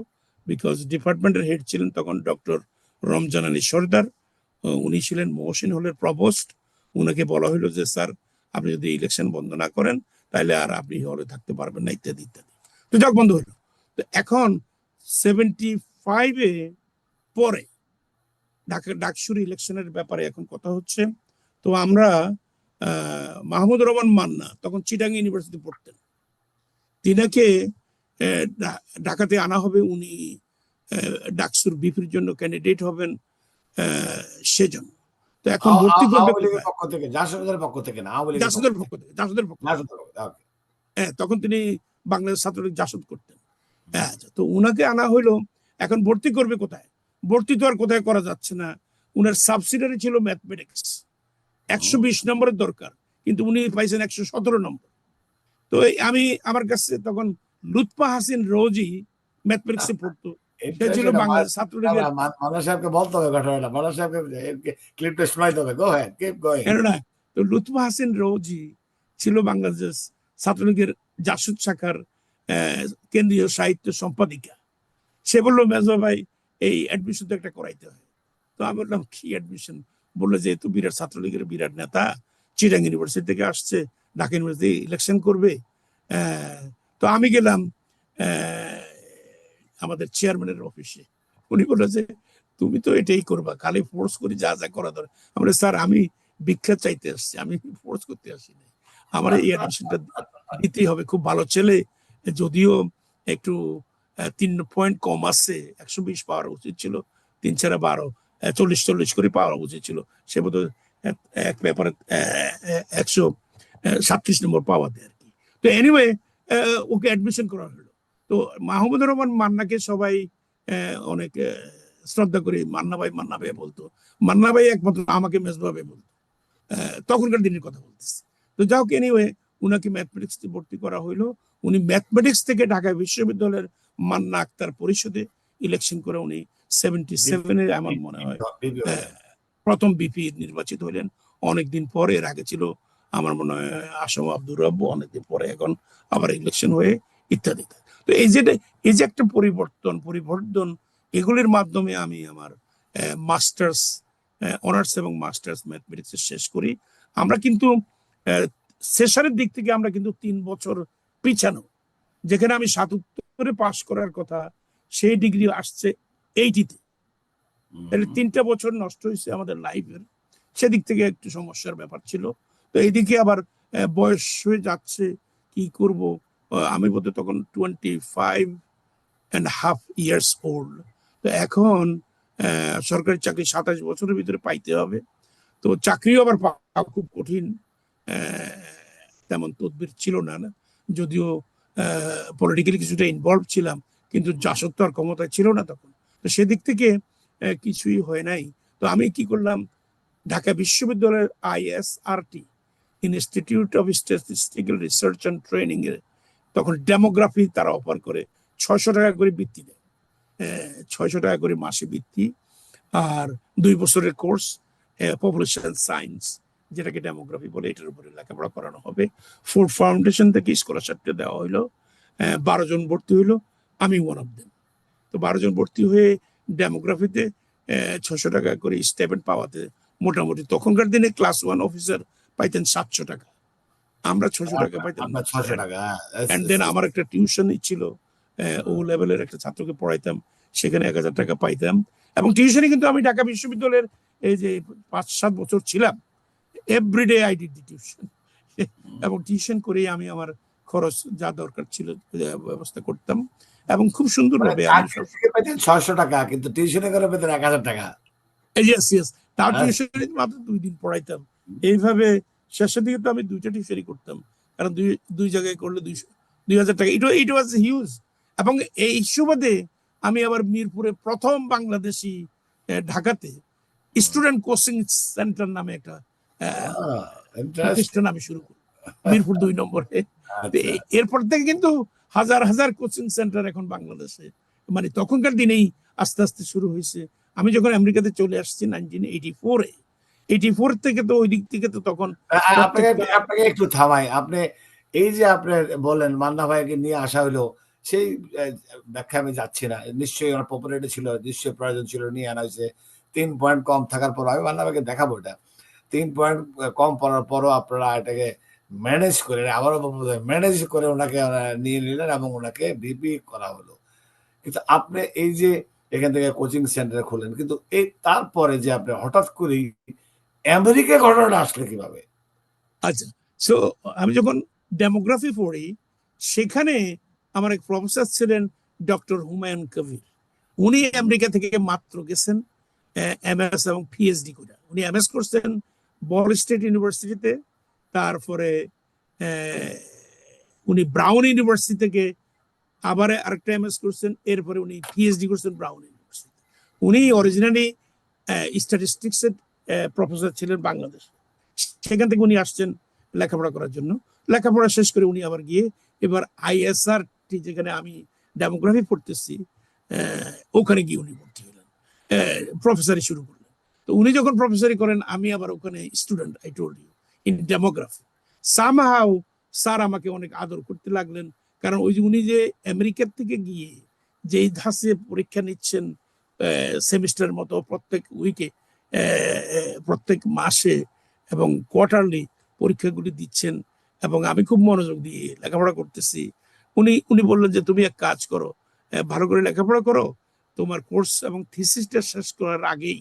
বিকজ ডিপার্টমেন্টের হেড ছিলেন তখন ডক্টর রমজান আলী সরদার, উনি ছিলেন মহসিন হলের প্রভোস্ট। উনাকে বলা হলো যে স্যার, আপনি যদি ইলেকশন বন্ধ না করেন তাহলে আর আপনি হলে থাকতে পারবেন না, ইত্যাদি ইত্যাদি। তো যাক, বন্ধ হলো। তো এখন 75-এ পরে ডাকসুর ইলেকশনের ব্যাপারে এখন কথা হচ্ছে। তো আমরা মাহমুদুর রহমান মান্না তখন চিটাং ইউনিভার্সিটি পড়তেন, তিনাকে ঢাকাতে আনা হবে। উনি ডাকসুর বিপির জন্য ক্যান্ডিডেট হবেন সেজন্য। তো এখন ভর্তি করবে কোথায়? পক্ষ থেকে, জাসদের পক্ষ থেকে না, আওয়ামী লীগের জাসদের পক্ষ থেকে, জাসদের পক্ষ থেকে। হ্যাঁ, তখন তিনি বাংলাদেশ ছাত্রলীগ জাসদ করতেন। হ্যাঁ, তো উনাকে আনা হইলো। এখন ভর্তি করবে কোথায়? ভর্তি তো আর কোথায় করা যাচ্ছে না। উনার সাবসিডারি ছিল ম্যাথমেটিক্স, 120 নম্বরের দরকার, কিন্তু উনি পাইছেন 117 নম্বর। তো আমার কাছে তখন লুৎফা হাসিন রোজি ম্যাথমেটিক্সে পড়তো, সে ছিল বাংলাদেশ ছাত্রলীগের। মান্না সাহেবকে বলতে হবে ঘটনাটা, মান্না সাহেবকে ক্লিপটা শোনাইতে হবে। গো হ্যাঁ, কিপ গোয়িং। না, তো লুৎফা হাসিন রোজি ছিল বাংলাদেশ ছাত্রলীগের জাসদ শাখার কেন্দ্রীয় সাহিত্য সম্পাদিকা। সে বললো, মেজবা ভাই, এই অ্যাডমিশন তো একটা করাইতে হয়। তো আমি বললাম, কি অ্যাডমিশন? বললো, যেহেতু বিরাট ছাত্রলীগের বিরাট নেতা, চিটাং ইউনিভার্সিটি থেকে আসছে, ঢাকা ইউনিভার্সিটি ইলেকশন করবে। তো আমি গেলাম আমাদের চেয়ারম্যানের অফিসে। উনি বললো যে তুমি তো এটাই করবা, খালি ফোর্স করি যা যা করা দরকার। আমরা, স্যার, আমি ভিক্ষা চাইতে আসছি, আমি ফোর্স করতে আসি না, আমার এই অ্যাডমিশনটা দিতেই হবে। খুব ভালো ছেলে, যদিও একটু 3 পয়েন্ট কম আসছে, 120 পাওয়ার উচিত ছিল, 3 ছাড়া 12, 40 করে পাওয়া উচিত ছিল। সে বোধ এক পেপারে 137 নম্বর পাওয়া দেয় আর কি। তো এনিওয়ে, ওকে অ্যাডমিশন করা হলো। তো মাহমুদুর রহমান মান্নাকে সবাই অনেক শ্রদ্ধা করি, মান্না ভাই বলতো। মান্না ভাই একমাত্র আমাকে মেজবা ভাই বলতো, তখনকার দিনের কথা বলতেছি। তো যাও এনিওয়ে, উনাকে ম্যাথমেটিক্স ভর্তি করা হইলো। উনি ম্যাথমেটিক্স থেকে ঢাকা বিশ্ববিদ্যালয়ের মান্না আক্তার পরিষদে ইলেকশন করে উনি 77-এ আমার মনে হয় প্রথম বিপি নির্বাচিত হইলেন। অনেকদিন পরে, এর আগে ছিল আমার মনে হয় আসম আব্দুর রব্বু, অনেকদিন পরে এখন আবার ইলেকশন হয়ে ইত্যাদি। তো এই যে একটা পরিবর্তন এগুলির মাধ্যমে আমি আমার মাস্টার্স অনার্স এবং মাস্টার্স ম্যাথমেটিক্স শেষ করি। আমরা কিন্তু সেশনের দিক থেকে আমরা কিন্তু 3 বছর পিছানো। যেখানে আমি 77-এ পাশ করার কথা, সেই ডিগ্রি আসছে 80-তে। তাহলে 3টা বছর নষ্ট হয়েছে আমাদের লাইফের। সেদিক থেকে একটু সমস্যার ব্যাপার ছিল। তো এইদিকে আবার বয়স হয়ে যাচ্ছে, কি করব। আমি বোধহয় তখন 25.5 years old। তো এখন সরকারি চাকরি 27 বছরের ভিতরে পাইতে হবে। তো চাকরিও আবার পাওয়া খুব কঠিন, তেমন তদবির ছিল না। যদিও পলিটিক্যালি কিছুটা ইনভলভ ছিলাম, কিন্তু জাসত্ব আর ক্ষমতায় ছিল না তখন। তো সেদিক থেকে কিছুই হয় নাই। তো আমি কি করলাম, ঢাকা বিশ্ববিদ্যালয়ের ISRT, institute of statistical research and training এর তখন ডেমোগ্রাফি তারা অফার করে, 600 টাকা করে বৃত্তি দেয়, 600 টাকা করে মাসে বৃত্তি, আর 2 বছরের কোর্স পপুলেশন সায়েন্স, যেটাকে ডেমোগ্রাফি বলে, এটার উপরে লেখাপড়া করানো হবে। ফোর্ড ফাউন্ডেশন থেকে স্কলারশিপটা দেওয়া হইলো। 12 জন ভর্তি হইলো, আমি ওয়ান অফ দেম। তো 12 জন ভর্তি হয়ে ডেমোগ্রাফিতে 600 টাকা করে স্টাইপেন্ড পাওয়াতে মোটামুটি তখনকার দিনে ক্লাস 1 অফিসার পাইতেন 700 টাকা, আমরা 600 টাকা পাইতাম। আপনার 600 টাকা। এন্ড দেন আমার একটা টিউশন ছিল, ও লেভেলের একটা ছাত্রকে পড়াইতাম, সেখানে 1000 টাকা পাইতাম। এবং টিউশনে কিন্তু আমি ঢাকা বিশ্ববিদ্যালয়ের এই যে 5-7 বছর ছিলাম, everyday I did the tuition. এবং টিউশন করেই আমি আমার খরচ যা দরকার ছিল ব্যবস্থা করতাম। এবং খুব সুন্দরভাবে আমি 600 টাকা, কিন্তু টিউশনে করে পেতেন 1000 টাকা। তার টিউশন মাত্র 2 দিন পড়াইতাম। এইভাবে শেষের দিকে তো আমি 2টা টিউশনই করতাম, কারণ দুই জায়গায় করলে 2000 টাকা, ইট ওয়াজ হিউজ। এবং এই সুবাদে আমি আবার মিরপুরে প্রথম বাংলাদেশি ঢাকাতে স্টুডেন্ট কোচিং সেন্টার নামে একটা প্রতিষ্ঠান আমি শুরু করি, মিরপুর 2 নম্বরে। এরপর থেকে কিন্তু হাজার হাজার কোচিং সেন্টার এখন বাংলাদেশে, মানে তখনকার দিনেই আস্তে আস্তে শুরু হয়েছে। আমি যখন আমেরিকাতে চলে আসছি 1984-এ, 84 থেকে তো ওই দিক থেকে তো তখন আপনাকে একটু থামাই। আপনি এই যে আপনি বলেন মান্না ভাইকে নিয়ে আসা হলো, সেই ব্যাখ্যা আমি যাচ্ছি না। নিশ্চয়ই ওনার পপুলারিটি ছিল, নিশ্চয়ই প্রয়োজন ছিল, নিয়ে আনা হয়েছে। 3 পয়েন্ট কম থাকার পর আমি মান্না ভাইকে দেখাবো এটা। 3 পয়েন্ট কম পড়ার পরও আপনারা এটাকে ম্যানেজ করে, আবারও ম্যানেজ করে ওনাকে নিয়ে নিলেন এবং ওনাকে ভিপি করা হলো। কিন্তু আপনি এই যে এখান থেকে কোচিং সেন্টার খুললেন, কিন্তু এই তারপরে যে আপনি হঠাৎ করেই আমেরিকা ঘটনাটা আসলে কিভাবে? আচ্ছা, সো আমি যখন ডেমোগ্রাফি পড়ি, সেখানে আমার এক প্রফেসর ছিলেন ডক্টর হুমায়ুন কবির। উনি আমেরিকা থেকে মাত্র গেছেন MS এবং PhD করে। উনি MS করছেন বল স্টেট ইউনিভার্সিটিতে, তারপরে উনি ব্রাউন ইউনিভার্সিটি থেকে আবার আরেকটা MS করছেন, এরপরে উনি PhD করছেন ব্রাউন ইউনিভার্সিটি। উনি অরিজিনালি স্ট্যাটিস্টিক্স এর প্রফেসর ছিলেন বাংলাদেশ। সেখান থেকে উনি আসছেন লেখাপড়া করার জন্য। লেখাপড়া শেষ করে উনি আবার গিয়ে এবার ISRT, যেখানে আমি ডেমোগ্রাফি পড়তেছি, ওখানে গিয়ে উনি ভর্তি হলেন, প্রফেসরি শুরু করলেন। তো উনি যখন প্রফেসরি করেন, আমি আবার ওখানে student, I told you, in demography. Somehow sir আমাকে অনেক আদর করতে লাগলেন, কারণ ওই যে উনি যে আমেরিকার থেকে গিয়ে যেই ধাঁচে পরীক্ষা নিচ্ছেন, সেমিস্টার মতো প্রত্যেক উইকে, প্রত্যেক মাসে এবং কোয়ার্টারলি পরীক্ষাগুলি দিচ্ছেন, এবং আমি খুব মনোযোগ দিয়ে লেখাপড়া করতেছি। উনি বললেন যে তুমি এক কাজ করো, ভালো করে লেখাপড়া করো, তোমার কোর্স এবং থিসিসটা শেষ করার আগেই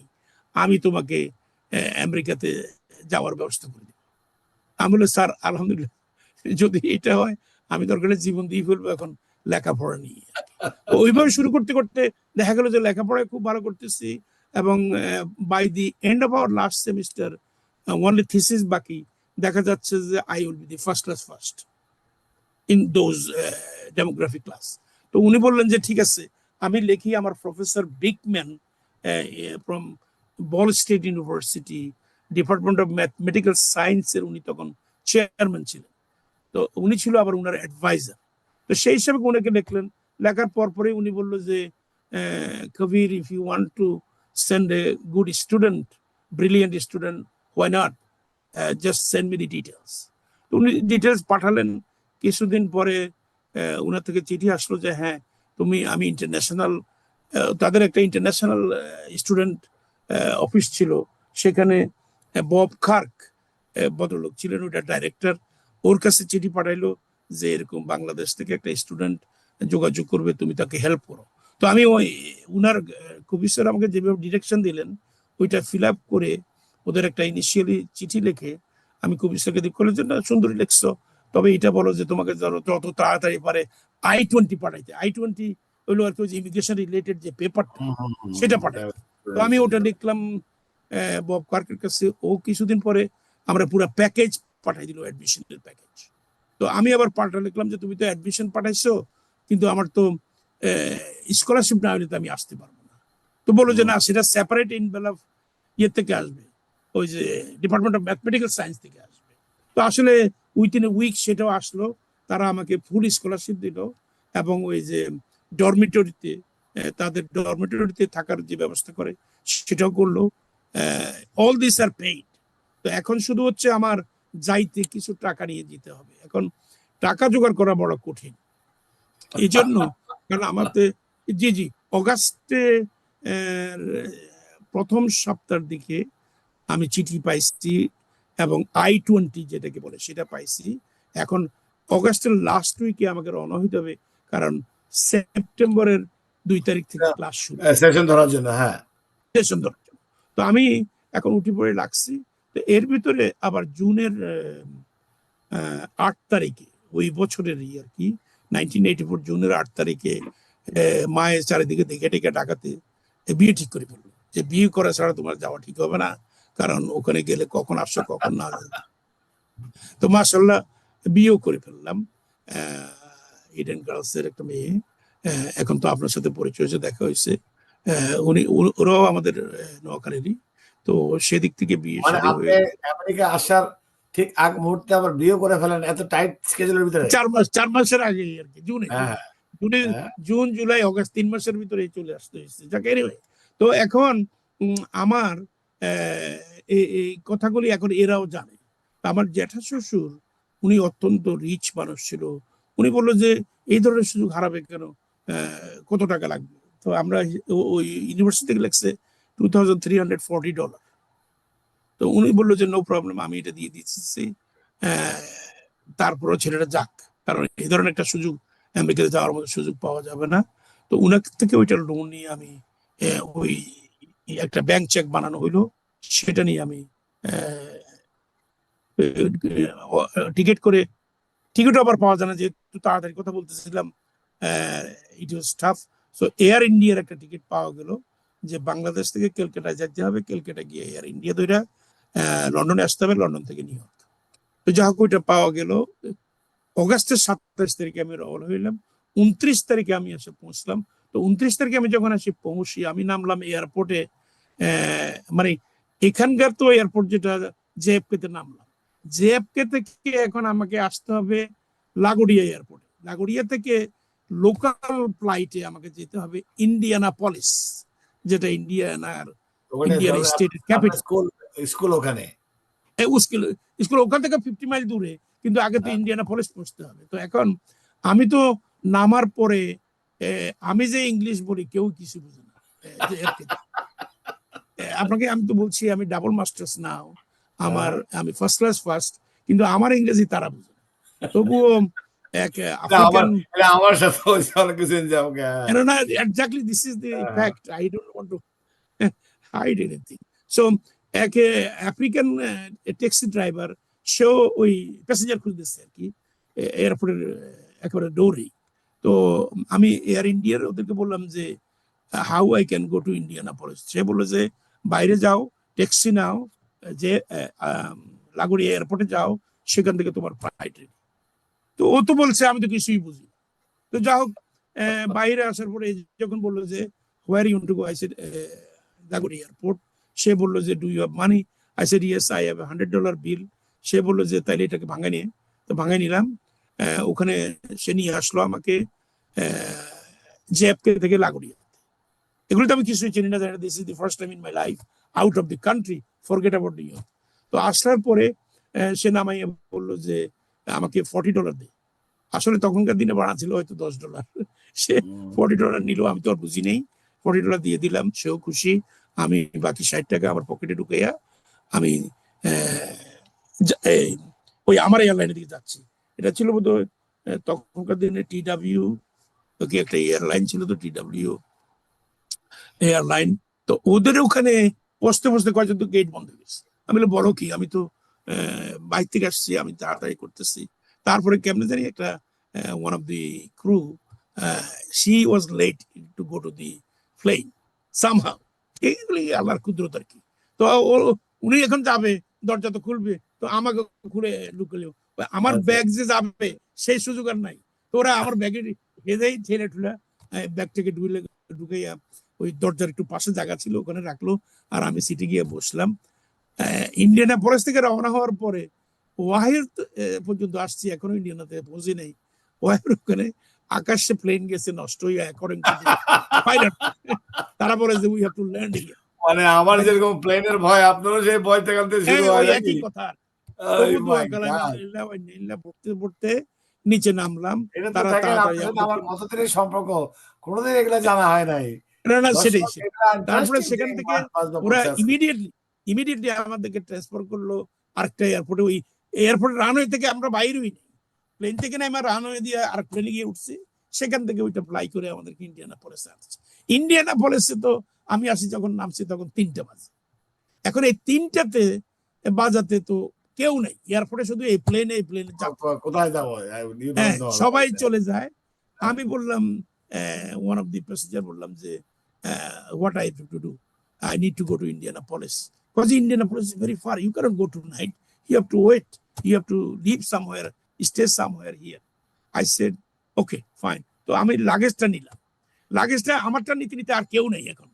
আমি তোমাকে আমেরিকাতে যাওয়ার ব্যবস্থা করে দিব। আমি বললাম স্যার আলহামদুলিল্লাহ, যদি এটা হয় আমি দরকার জীবন দিয়ে ফেলবো এখন লেখাপড়া নিয়ে। ওইভাবে শুরু করতে করতে দেখা গেল যে লেখাপড়ায় খুব ভালো করতেছি, এবং by the end of our last semester only thesis বাকি, দেখা যাচ্ছে যে I will be the first class first in those demography class. তো উনি বললেন যে ঠিক আছে, আমি লিখি আমার professor Bigman from Ball State University department of mathematical সায়েন্সের, উনি তখন চেয়ারম্যান ছিলেন, তো উনি ছিল আবার উনার অ্যাডভাইজার। তো সেই হিসাবে উনাকে লিখলেন, লেখার পরপরই উনি বললো যে Kabir, if you want to send a good student, brilliant student, why not, just send me the details. তো উনি ডিটেলস পাঠালেন। কিছুদিন পরে উনার থেকে চিঠি আসলো যে হ্যাঁ আমি ইন্টারন্যাশনাল, তাদের একটা ইন্টারন্যাশনাল স্টুডেন্ট অফিস ছিল, সেখানে বব কার্ক ভদ্রলোক ছিলেন, ওইটা ডাইরেক্টর, ওর কাছে চিঠি পাঠাইলো যে এরকম বাংলাদেশ থেকে একটা স্টুডেন্ট যোগাযোগ করবে, তুমি তাকে হেল্প করো। তো আমি ওই উনার কবির স্যার আমাকে যেভাবে ডিরেকশন দিলেন ওইটা ফিল আপ করে ওদের একটা ইনিশিয়ালি চিঠি লিখে আমি কবির স্যারকে দিক করলে যে না, সুন্দরী লিখছো, তবে এটা বলো যে তোমাকে যত তাড়াতাড়ি পারে I-20 পাঠাইতে। I-20 হইলো আর কি ইমিগ্রেশন রিলেটেড যে পেপারটা, সেটা পাঠাইতে। তো আমি ওটা লিখলাম বব কার্কের কাছে। ও কিছুদিন পরে আমরা পুরো প্যাকেজ পাঠাই দিল, অ্যাডমিশনের প্যাকেজ। তো আমি আবার পাল্টা লিখলাম যে তুমি তো অ্যাডমিশন পাঠাইছো, কিন্তু আমার তো স্কলারশিপ না হলে তো আমি আসতে পারবো না। তো বললো যে না, সেটা সেপারেট ইনভেলভ ইয়ে থেকে আসবে, ওই যে ডিপার্টমেন্ট অফ ম্যাথমেটিক্যাল সায়েন্স থেকে আসবে। তো আসলে উইথিন এ উইক সেটাও আসলো, তারা আমাকে ফুল স্কলারশিপ দিল এবং ওই যে ডরমিটরিতে, তাদের ডরমিটরিতে থাকার যে ব্যবস্থা করে সেটাও করলো। All this are paid. তো এখন শুধু হচ্ছে আমার যাইতে কিছু টাকা নিয়ে যেতে হবে। এখন টাকা জোগাড় করা বড় কঠিন, এই জন্য, কারণ আমাদের জি জি অগাস্টে প্রথম সপ্তাহের দিকে আমি চিঠি পাইছি এবং I-20 যেটাকে বলে সেটা পাইছি। এখন অগাস্টের লাস্ট উইকে আমাকে রওনা হইতে হবে, কারণ সেপ্টেম্বরের 2 তারিখ থেকে ক্লাস শুরু, সেশন ধরার জন্য। হ্যাঁ, সেশন ধরার জন্য। তো আমি এখন উঠে পড়ে লাগছি। তো এর ভিতরে আবার জুনের 8 তারিখে, ওই বছরেরই আর কি 1984 জুনের 8 তারিখে মায়ের চারিদিকে দেখে টেকে ডাকাতে বিয়ে ঠিক করে ফেললো, যে বিয়ে করা ছাড়া তোমার যাওয়া ঠিক হবে না, কারণ ওখানে গেলে কখন আসছো কখন না। তো মাশাল্লাহ বিয়েও করে ফেললাম, ইডেন গার্লস এর একটা মেয়ে। এখন তো আপনার সাথে পরিচয় হয়েছে, দেখা হয়েছে। ওরাও আমাদের নোয়াখালীরই। তো সেদিক থেকে বিয়ে মানে শাদী আপনি হয়ে আমেরিকা আসার ঠিক আগ মুহূর্তে আবার বিয়ে করে ফেলেন এত টাইট স্কেজুলের ভিতরে? 4 মাসের আগে আর কি, জুনে হ্যাঁ, জুনে হ্যাঁ। জুন জুলাই অগাস্ট 3 মাসের ভিতরে চলে আসতে হয়েছে। যাকে anyway, তো এখন আমার এই কথাগুলি এখন এরাও জানে। আমার জ্যাঠা শ্বশুর, উনি অত্যন্ত রিচ মানুষ ছিল। উনি বললো যে এই ধরনের সুযোগ হারাবে কেন, কত টাকা লাগবে। তো আমরা ওই ইউনিভার্সিটি থেকে লাগছে $2,340। তো উনি বললো যে নো প্রবলেম, আমি এটা দিয়ে দিচ্ছি। তারপরও ছেলেটা যাক, কারণ এই ধরনের একটা সুযোগ আমেরিকাতে যাওয়ার মতো সুযোগ পাওয়া যাবে না। তো উনার থেকে ওইটা লোন নিয়ে আমি ওই একটা ব্যাংক চেক বানানো হইলো, সেটা নিয়ে আমি টিকিট করে, টিকিটও আবার পাওয়া যায় না, যেহেতু তাড়াতাড়ি কথা বলতেছিলাম, ইট ওয়াজ টাফ। সো এয়ার ইন্ডিয়ার একটা টিকিট পাওয়া গেল, যে বাংলাদেশ থেকে ক্যালকাটা যেতে হবে, ক্যালকাটা গিয়ে এয়ার ইন্ডিয়া ধরে লন্ডনে আসতে হবে, লন্ডন থেকে নিউ ইয়র্ক। তো যা হোক ওইটা পাওয়া গেল। অগাস্টের 27 তারিখে আমি রওনা হইলাম, 29 তারিখে আমি এসে পৌঁছলাম। তো 29 তারিখে আমি যখন আসি পৌঁছি, আমি নামলাম এয়ারপোর্টে, মানে এখানকার তো এয়ারপোর্ট যেটা JFK তে নামলাম, JFK থেকে এখন আমাকে আসতে হবে লাগোড়িয়া এয়ারপোর্টে, লাগোড়িয়া থেকে লোকাল ফ্লাইটে আমাকে যেতে হবে ইন্ডিয়ানাপলিস, যেটা ইন্ডিয়ান স্টেটের ক্যাপিটাল। স্কুল স্কুল ওখানে? স্কুল স্কুল ওখান থেকে 50 মাইল দূরে, কিন্তু আগে তো ইন্ডিয়ানাপলিস পৌঁছতে হবে। তো এখন আমি তো নামার পরে আমি যে ইংলিশ বলি কেউ কিছু বুঝে না। আপনাকে আমি তো বলছি আমি ডাবল মাস্টার্স নাও, আমি ফার্স্ট ক্লাস ফার্স্ট, কিন্তু আমার ইংরেজি তারা বুঝে না। তবুও এক আফ্রিকান, আমার সাথে হয়েছে অনেক কিছু আমাকে। না, exactly this is the fact, I don't want to hide anything. So এক আফ্রিকান ট্যাক্সি ড্রাইভার, সেও ওই প্যাসেঞ্জার খুঁজতেছে আর কি এয়ারপোর্টের একেবারে ডোরেই। তো আমি এয়ার ইন্ডিয়ার ওদেরকে বললাম যে how I can go to Indianapolis. সে বললো যে বাইরে যাও, ট্যাক্সি নাও, যে লাগোড়িয়া এয়ারপোর্টে যাও, সেখান থেকে তোমার ফ্লাইট রেডি। তো ও তো বলছে আমি তো কিছুই বুঝি। তো যা হোক বাইরে আসার পরে যখন বললো যে where you to go, I said জাগুরি এয়ারপোর্ট। সে বললো যে do you have money, I said yes I have $100 bill. সে বললো যে তাইলে এটাকে ভাঙাই নিয়ে, তো ভাঙাই নিলাম। ওখানে সে নিয়ে আসলো আমাকে জেএফকে থেকে লাগুড়িয়া। এগুলো তো আমি কিছুই চিনি না, this is the first time in my life out of the country, forget about new York. তো আসার পরে সে নামাইয়া বললো যে আমাকে $40 দে। আসলে তখনকার দিনে ভাড়া ছিল হয়তো $10। সে $40 নিল, আমি তো আর বুঝি নেই। $40 দিয়ে দিলাম, সেও খুশি। আমি বাকি $60 আমার পকেটে ঢুকাইয়া আমি ওই আমার এয়ারলাইনের দিকে যাচ্ছি। এটা ছিল বোধ হয় তখনকার দিনে TW কি একটা এয়ারলাইন ছিল, তো TW এয়ারলাইন। তো ওদের ওখানে বসতে বসতে কয়েকজন তো গেট বন্ধ হয়ে গেছে। আমি বলি বলো কি, আমি তো বাইক থেকে আসছি, আমি তাড়াতাড়ি করতেছি। তারপরে কেমনে জানি একটা one of the crew, she was late to go to the plane somehow. এইগুলি আল্লাহর কুদরত আর কি। তো উনি এখন যাবে, দরজা তো খুলবে, তো আমাকে খুলে ঢুকলে আমার ব্যাগ যে যাবে সেই সুযোগ আর নাই। তো ওরা আমার ব্যাগে হেঁদেই ঠেলে ঠুলে ব্যাগ থেকে ঢুকাইয়া ওই দরজার একটু পাশে জায়গা ছিল ওখানে রাখলো, আর আমি সিটে গিয়ে বসলাম। ইন্ডিয়ানাপলিস থেকে রওনা হওয়ার পরে ওয়াহির পর্যন্ত আসছি, এখনো ইন্ডিয়ানাতে পৌঁছে নেই। ওয়াহির ওখানে আকাশে প্লেন গেছে নষ্ট হইয়া, অ্যাকর্ডিং টু পাইলট। তারা বলে যে we have to land here. মানে আমার যেরকম প্লেনের ভয়, আপনারও সেই ভয় থেকে শুরু হয় ওই নাকি? একই কথা। Oh my God! পড়তে পড়তে নিচে নামলাম। এটা তো তারা দেখেন তাড়াতাড়ি আপনার সাথে আমার আমাদেরকে, কতদিনের সম্পর্ক, কোনোদিন এগুলা জানা হয় নাই। না সেটাই দর্শক, সে। এটা তারপরে ইন্টারেস্টিং যে সেখান থেকে বাজনা ওরা পড়ছে আজকে। ইমিডিয়েটলি আমাদেরকে ট্রান্সফার করলো আরেকটা এয়ারপোর্টে। ওই এয়ারপোর্টের রানওয়ে থেকে আমরা বাইরে হই নাই, প্লেন থেকে না আমরা রানওয়ে দিয়ে আর প্লেনে গিয়ে উঠছি। সেখান থেকে ওইটা ফ্লাই করে আমাদেরকে ইন্ডিয়ানাপলিসে আসছে। ইন্ডিয়ানাপলিসে তো আমি আসি যখন নামছি তখন 3টা বাজে। এখন এই 3টাতে বাজাতে তো কেউ নেই এয়ারপোর্টে, শুধু এই প্লেনে যাত্রী। কোথায় যাবো? You হ্যাঁ, don't know, সবাই right? চলে যায়। আমি বললাম, ওয়ান অফ দি প্যাসেঞ্জার বললাম যে what I have to do, I need to go to Indianapolis. Because Indianapolis is very far, you cannot go tonight, you have to wait, you have to leave somewhere, stay somewhere here. I said okay fine. তো আমি লাগেজটা নিলাম। লাগেজটা আমারটা নিতে নিতে আর কেউ নেই এখন,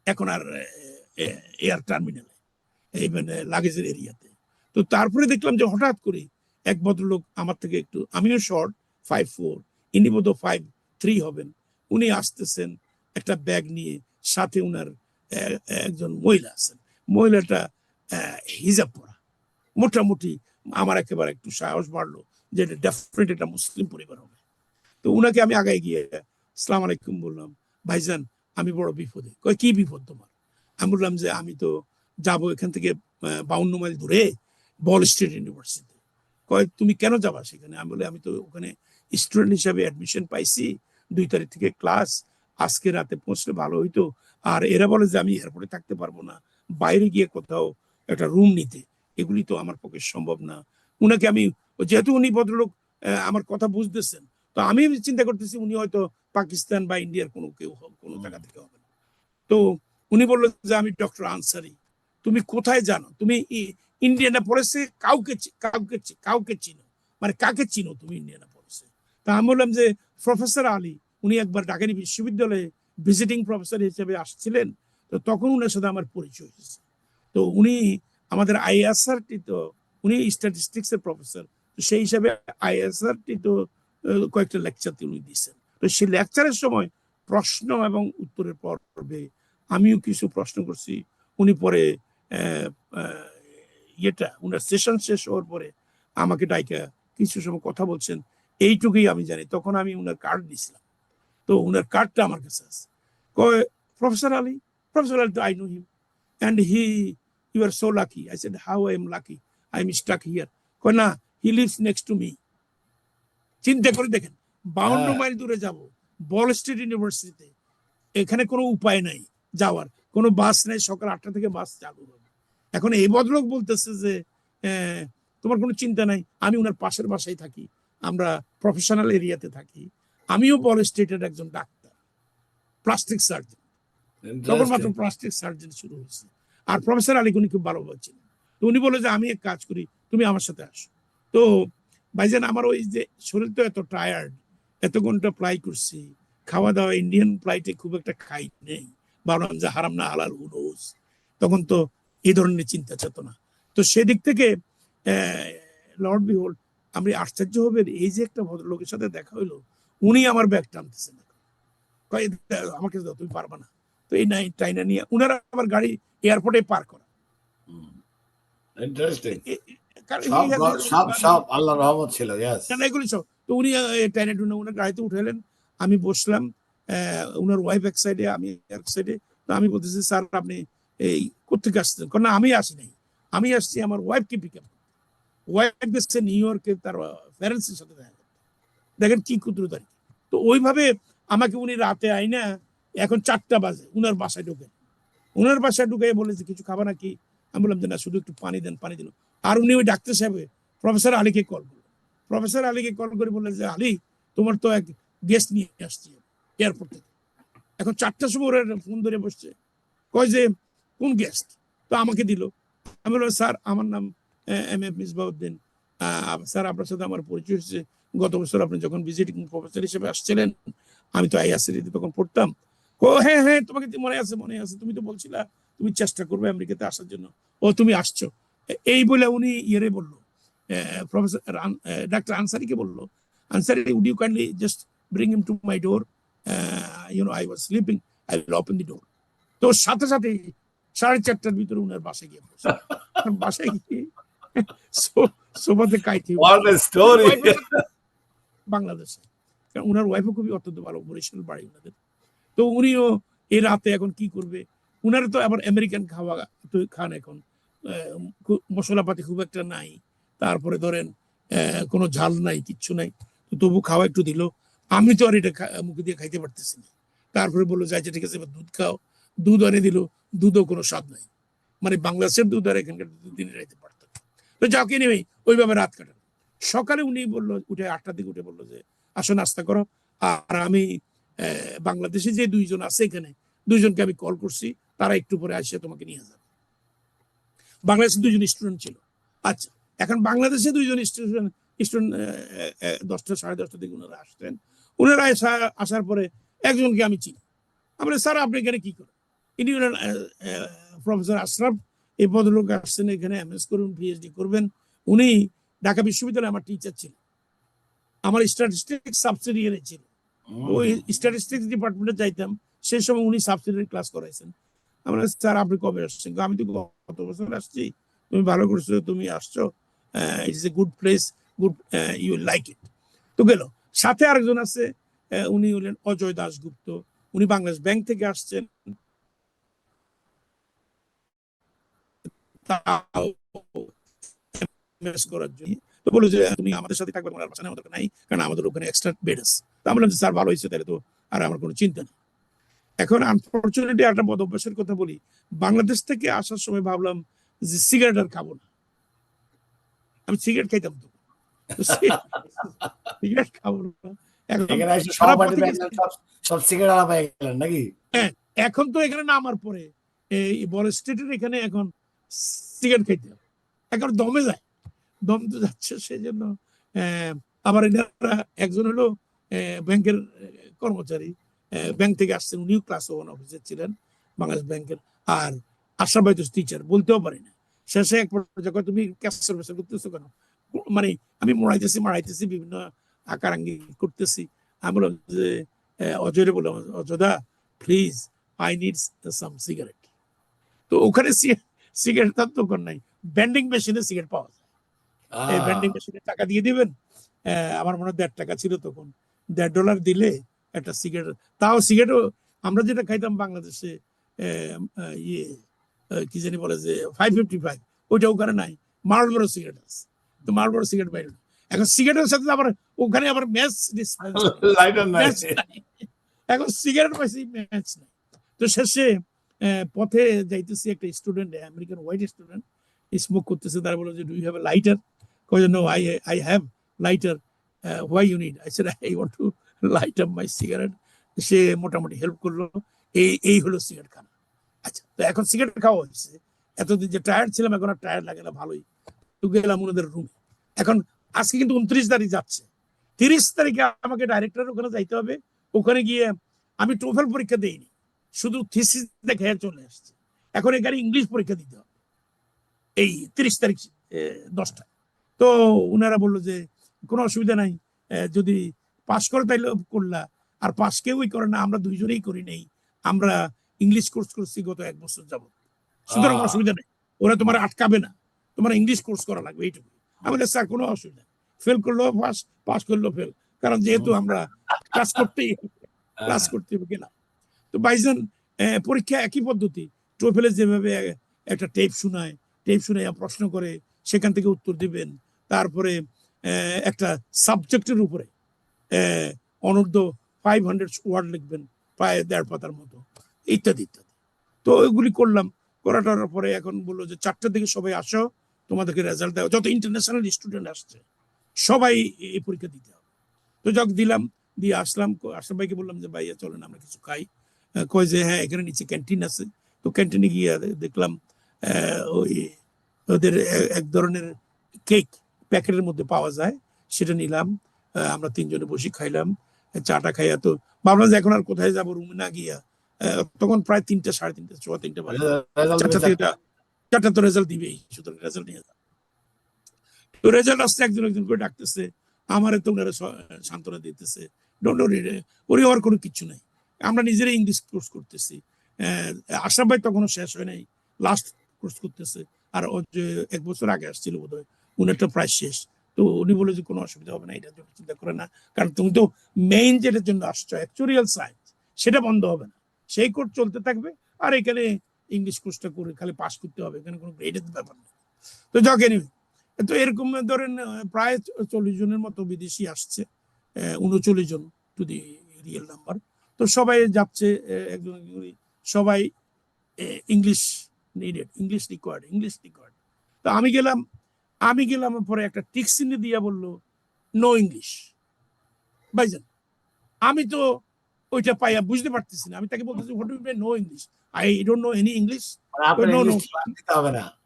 এখন আর এয়ার টার্মিনালে, এই মানে লাগেজের এরিয়াতে। তো তারপরে দেখলাম যে হঠাৎ করে এক ভদ্রলোক আমার থেকে একটু, আমিও শর্ট 5'4", ইনি বোধ 5'3" হবেন। উনি আসতেছেন একটা ব্যাগ নিয়ে, সাথে উনার একজন মহিলা আছেন। মহিলাটা হিজাব পরা, মোটামুটি আমার একেবারে একটু সাহস বাড়লো যে এটা ডেফিনেট একটা মুসলিম পরিবার হবে। তো উনাকে আমি আগায় গিয়ে আসসালাম আলাইকুম বললাম, ভাইজান আমি বড় বিপদে। কয় কি বিপদ তোমার? আমি বললাম যে আমি তো যাবো এখান থেকে 52 মাইল দূরে বল স্ট্রিট ইউনিভার্সিটি। কয় তুমি কেন যাবা সেখানে? আমি বলি আমি তো ওখানে স্টুডেন্ট হিসাবে অ্যাডমিশন পাইছি, 2 তারিখ থেকে ক্লাস, আজকে রাতে পৌঁছলে ভালো হইতো। আর এরা বলে যে আমি এয়ারপোর্টে থাকতে পারবো না, বাইরে গিয়ে কোথাও একটা রুম নিতে, এগুলি তো আমার পক্ষে সম্ভব না। উনাকে আমি, যেহেতু উনি ভদ্রলোক আমার কথা বুঝতেছেন, তো আমি চিন্তা করতেছি উনি হয়তো পাকিস্তান বা ইন্ডিয়ার কোনো কেউ কোনো জায়গা থেকে হবে। তো উনি বললো যে আমি ডক্টর আনসারি, তুমি কোথায় জানো? তুমি ইন্ডিয়ানাপলিসে কাউকে কাউকে কাউকে চিনো? মানে কাকে চিনো তুমি ইন্ডিয়ানাপলিসে? তা আমি বললাম যে প্রফেসর আলী, উনি একবার ঢাকা বিশ্ববিদ্যালয়ে ভিজিটিং প্রফেসর হিসেবে আসছিলেন, তো তখন উনার সাথে আমার পরিচয় হয়েছে। তো উনি আমাদের আইএসআরটি, তো উনি স্ট্যাটিস্টিক্স এর প্রফেসর, তো সেই হিসাবে আইএসআরটি তো কয়েকটা লেকচার উনি দিয়েছেন। তো সেই লেকচারের সময় প্রশ্ন এবং উত্তরের পর্বে আমিও কিছু প্রশ্ন করছি। উনি পরে ইয়েটা উনার সেশন শেষ হওয়ার পরে আমাকে ডাইকা কিছু সময় কথা বলছেন, এইটুকুই আমি জানি। তখন আমি উনার কার্ড দিয়েছিলাম, তো উনার কার্ডটা আমার কাছে আছে। কয় প্রফেসর আলী, প্রফেসর আলী তো I know him and you are so lucky. I said how I am lucky, I am stuck here. কয় না, he lives next to me. চিন্তা করে দেখেন, 52 মাইল দূরে যাব বল স্ট্রিট ইউনিভার্সিটিতে, এখানে কোনো উপায় নাই যাওয়ার, কোনো বাস নেই, সকাল 8টা থেকে বাস চালু হবে। এখন এই ভদ্রলোক বলতেছে যে তোমার কোনো চিন্তা নাই, আমি ওনার পাশের বাসায় থাকি, আমরা প্রফেশনাল এরিয়াতে থাকি, আমিও বল স্ট্রিটের একজন ডাক্তার, প্লাস্টিক সার্জন। তখন মাত্র প্লাস্টিক সার্জন শুরু হয়েছে। আর প্রফেসর আলী উনি খুব ভালোভাবে ছিলেন। তো উনি বলে যে আমি এক কাজ করি, তুমি আমার সাথে আসো। তো ভাইজান আমার ওই যে শরীর তো এত টায়ার্ড, এত ঘন্টা ফ্লাই করছি, খাওয়া দাওয়া ইন্ডিয়ান ফ্লাইটে খুব একটা খাই নেই, ভাবলাম যে হারাম না হালাল হু নোজ, তখন তো এই ধরনের চিন্তা চেতনা। তো সেদিক থেকে লর্ড বিহোল্ড আমি আশ্চর্য হবেন, এই যে একটা ভদ্রলোকের সাথে দেখা হইলো, উনি আমার ব্যাগ টানতেছেন, কয় আমাকে দাও, তুমি পারবা না। তো এই টাইনা নিয়ে উনারা আমার গাড়ি এয়ারপোর্টে পার করা। ইন্টারেস্টিং। কারণ সব আল্লাহর রহমত ছিল। ইয়েস। এগুলি সব। তো উনি টাইনা টুনা উনার গাড়িতে উঠালেন, আমি বসলাম, উনার ওয়াইফ এক সাইডে, আমি এক সাইডে। তো আমি বলতেছি, স্যার আপনি এই কোথেকে আসছেন? না আমি আসি নাই, আমি আসছি আমার ওয়াইফকে পিক আপ। ওয়াইফ গেছে নিউ ইয়র্কে তার প্যারেন্টসের সাথে দেখা করতে। দেখেন কি ক্ষুদ্রতারি। তো ওইভাবে আমাকে উনি রাতে আইনা, এখন 4টা বাজে, উনার বাসায় ঢুকেন। উনার বাসায় ঢুকে বলে যে কিছু খাবা নাকি? আমি বললাম যে না, শুধু একটু পানি দেন, পানি দিল। আর উনি ওই ডাক্তার সাহেব প্রফেসর আলীকে কল করলেন। প্রফেসর আলীকে কল করে বললেন যে আলী, তোমার তো এক গেস্ট নিয়ে আসছি এয়ারপোর্ট থেকে। এখন 4টার সময় ওরা ফোন ধরে বসছে, কয় যে কোন গেস্ট? তো আমাকে দিল। আমি বললাম স্যার আমার নাম এম এ মিসবাউদ্দিন, স্যার আপনার সাথে আমার পরিচয় হচ্ছে গত বছর আপনি যখন ভিজিটিং প্রফেসর হিসেবে আসছিলেন, আমি তো আইআসিডিতে তখন পড়তাম। ও হ্যাঁ হ্যাঁ, তোমাকে মনে আছে, মনে আছে, তুমি তো বলছিলা তুমি চেষ্টা করবে আমেরিকাতে আসার জন্য, ও তুমি আসছো। এই বলে উনি ইয়ে বললো, প্রফেসর ডাক্তার আনসারিকে বললো, Ansari would you kindly just bring him to my door, I was sleeping, I will open the door. তো সাথে সাথে 4:30টার ভিতরে উনার বাসায় গিয়ে বসে। বাসায় গিয়ে সোফাতে কাইতে বাংলাদেশে, উনার ওয়াইফও খুবই অত্যন্ত ভালো, বরিশাল বাড়ি উনাদের। তো উনিও এই রাতে এখন কি করবে, উনারা তো আবার আমেরিকান খাওয়া খান, এখন মশলাপাতি খুব একটা নাই, তারপরে ধরেন কোনো ঝাল নাই, কিচ্ছু নাই, তো তবু খাওয়া একটু দিল। আমি তো আর এটা মুখে দিয়ে খাইতে পারতেছি না। তারপরে বললো যাই ঠিক আছে, এবার দুধ খাও। দুধ এনে দিল, দুধও কোনো স্বাদ নাই, মানে বাংলাদেশের দুধ আর এখানকার দুধ দিনে রাইতে পারত। তো যাও কিনে ওইভাবে রাত কাটান। সকালে উনি বললো, উঠে 8টার দিকে উঠে বললো যে আসো নাস্তা করো, আর আমি বাংলাদেশে যে 2জন আছে এখানে, 2জনকে আমি কল করছি, তারা একটু পরে আসে তোমাকে নিয়ে যাবে। বাংলাদেশে 2জন স্টুডেন্ট ছিল। আচ্ছা, এখন বাংলাদেশে 2জন স্টুডেন্ট 10টা 10:30টার দিকে ওনারা আসতেন। ওনারা আসার পরে একজনকে আমি চিনি। আমরা স্যার আপনি এখানে কি করেন? ইনি প্রফেসর আশরাফ, এই ভদ্রলোক আসছেন এখানে এমএস করবেন, পিএইচডি করবেন। উনি ঢাকা বিশ্ববিদ্যালয়ে আমার টিচার ছিলেন, আমার স্ট্যাটিস্টিক্স সাবসিডিয়ারি ছিল। ওই স্ট্যাটিস্টিক্স ডিপার্টমেন্টে যাইতাম, সেই সময় উনি সাবসিডিয়ারি ক্লাস করাইছেন। আমরা স্যার আপনি কবে আসছেন? আমি তো গত বছর আসছি। তুমি ভালো করছো, তুমি আসছো, it's a good place, good, you like it. তো গেল। সাথে আরেকজন আছে, উনি হলেন অজয় দাশগুপ্ত, উনি বাংলাদেশ ব্যাংক থেকে আসছেন। করার জন্য তো বললো যে তুমি আমাদের সাথে থাকবে, তোমার বাসা নেওয়া দরকার নাই, কারণ আমাদের ওখানে এক্সট্রা বেড আছে। তা বললাম যে স্যার ভালো হয়েছে, তাহলে তো আর আমার কোনো চিন্তা নেই। এখন আনফরচুনেটলি একটা বদ অভ্যাসের কথা বলি, বাংলাদেশ থেকে আসার সময় ভাবলাম যে সিগারেট আর খাবো না। আমি সিগারেট খাইতাম তো, সিগারেট খাবো না। এখন তো এখানে নামার পরে এই বড় স্টেটের এখানে এখন সিগারেট খাইতে হবে, এখন দমে যায়, দম তো যাচ্ছে। সেই জন্য আবার এনারা একজন হলো ব্যাংকের কর্মচারী, ব্যাংক থেকে আসছেন, উনিও ক্লাস 1 অফিসার ছিলেন বাংলাদেশ ব্যাংকের। আর আশরাফ ভাই তো টিচার, বলতেও পারি না। শেষে এক পর্যায়ে তুমি ক্যাপচার বেচার করতেছো কেন? মানে আমি মারাইতেছি বিভিন্ন আকারাঙ্গি করতেছি। আমি বললাম যে অজয়রে বললাম, অজয়দা please I need some cigarette. তো ওখানে সিগারেট তার দোকান নাই, ভেন্ডিং মেশিনে সিগারেট পাওয়া যায়। এই ভেন্ডিং মেশিনে টাকা দিয়ে দিবেন, আমার মনে হয় $1.5 ছিল তখন, $1.5 দিলে একটা সিগারেট। তাও সিগারেটও আমরা যেটা খাইতাম বাংলাদেশে, ইয়ে কি জানি বলে যে 555, ওইটা ওখানে নাই। মার্লবোরো সিগারেট আছে, তো মার্লবোরো সিগারেট বাইরে। এখন সিগারেটের সাথে আবার ওখানে আবার ম্যাচ এখন সিগারেট পাইছি, ম্যাচ নাই। তো শেষে পথে যাইতেছি, একটা student, American white student, smoke করতেছে। তারা বললো যে do you have a lighter? No, I have lighter, why you need? I said I want to light up my cigarette. সে মোটামুটি হেল্প করলো। এই হলো সিগারেট খানা। আচ্ছা, তো এখন সিগারেট খাওয়া হয়েছে, এতদিন যে টায়ার্ড ছিলাম এখন আর টায়ার্ড লাগে না, ভালোই। তো গেলাম ওনাদের রুমে। এখন আজকে কিন্তু 29 তারিখ যাচ্ছে, 30 তারিখে আমাকে ডাইরেক্টর ওখানে যাইতে হবে। ওখানে গিয়ে আমি টোফেল পরীক্ষা দেইনি, শুধু থিসিস দেখে চলে আসছে। এখন এখানে ইংলিশ পরীক্ষা দিতে হবে এই 30 তারিখ 10টা। তো উনারা বললো যে কোনো অসুবিধা নাই, যদি পাশ করে তাইলে করলা, আর পাশ কেউই করে না, আমরা দুইজনেই করি নেই, আমরা ইংলিশ কোর্স করছি গত 1 বছর যাবত, সুতরাং অসুবিধা নেই, ওরা তোমার আটকাবে না, তোমার ইংলিশ কোর্স করা লাগবে এইটুকু। আমাদের স্যার কোনো অসুবিধা, ফেল করলেও পাস, পাস করলেও ফেল, কারণ যেহেতু আমরা ক্লাস করতেই গেলাম। তো ভাইজান পরীক্ষা একই পদ্ধতি, টোফেলে যেভাবে একটা টেপ শোনায়, টেপ শুনে প্রশ্ন করে সেখান থেকে উত্তর দিবেন, তারপরে একটা সাবজেক্টের উপরে অনূর্ধ্ব 500 ওয়ার্ড লিখবেন, প্রায় 1.5 পাতার মতো, ইত্যাদি ইত্যাদি। তো ওইগুলি করলাম, করাটার পরে এখন বললো যে 4টার দিকে সবাই আসো, তোমাদেরকে রেজাল্ট দেওয়া, যত ইন্টারন্যাশনাল স্টুডেন্ট আসছে সবাই এই পরীক্ষা দিতে হবে। তো যখন দিলাম, দিয়ে আসলাম, আশরাফ ভাইকে বললাম যে ভাইয়া চলেন আমরা কিছু খাই। কয় যে হ্যাঁ এখানে নিচে ক্যান্টিন আছে। তো ক্যান্টিনে গিয়ে দেখলাম ওই ওদের এক ধরনের কেক প্যাকেটের মধ্যে পাওয়া যায়, সেটা নিলাম। আমরা 3জনে বসে খাইলাম, চাটা খাইয়া তো ভাবলাম যে এখন আর কোথায় যাবো, রুমে না গিয়া। তখন প্রায় 3টা, 3:30, 3:15 বাজে। 4টা তো রেজাল্ট দিবেই, সুতরাং রেজাল্ট নিয়ে যাও। তো রেজাল্ট আসছে, একজন একজন করে ডাকতেছে, আমারে তো ওনারা সান্ত্বনা দিতেছে, ডোন্ট ওরি, ওরি হওয়ার কোনো কিছু নাই, আমরা নিজেরাই ইংলিশ কোর্স করতেছি। আশরাফ ভাই তখনও শেষ হয় নাই, লাস্ট কোর্স করতেছে, আর ও যে 1 বছর আগে আসছিল বোধ হয়, উনারটা প্রায় শেষ। তো উনি বলে যে কোনো অসুবিধা হবে না, এটার জন্য চিন্তা করে না, কারণ তুমি তো মেইন যেটার জন্য আসছো অ্যাকচুয়ারিয়াল সায়েন্স, সেটা বন্ধ হবে না, সেই কোর্স চলতে থাকবে। আর এখানে ইংলিশ কোর্সটা করে খালি পাস করতে হবে, এখানে কোনো গ্রেডের ব্যাপার নেই। তো যাক, এনিওয়ে, তো এরকম ধরেন প্রায় 40 জনের মতো বিদেশি আসছে, 39 জন টু দি রিয়েল নাম্বার। তো সবাই যাচ্ছে, একজন সবাই English needed, English required, English required. তো আমি গেলাম পরে একটা টিক চিহ্ন দিয়া বললো নো ইংলিশ। ভাইজান আমি তো ওইটা পাইয়া বুঝতে পারতেছি না, আমি তাকে বলতেছি what do you mean no English, I don't know any English. No no,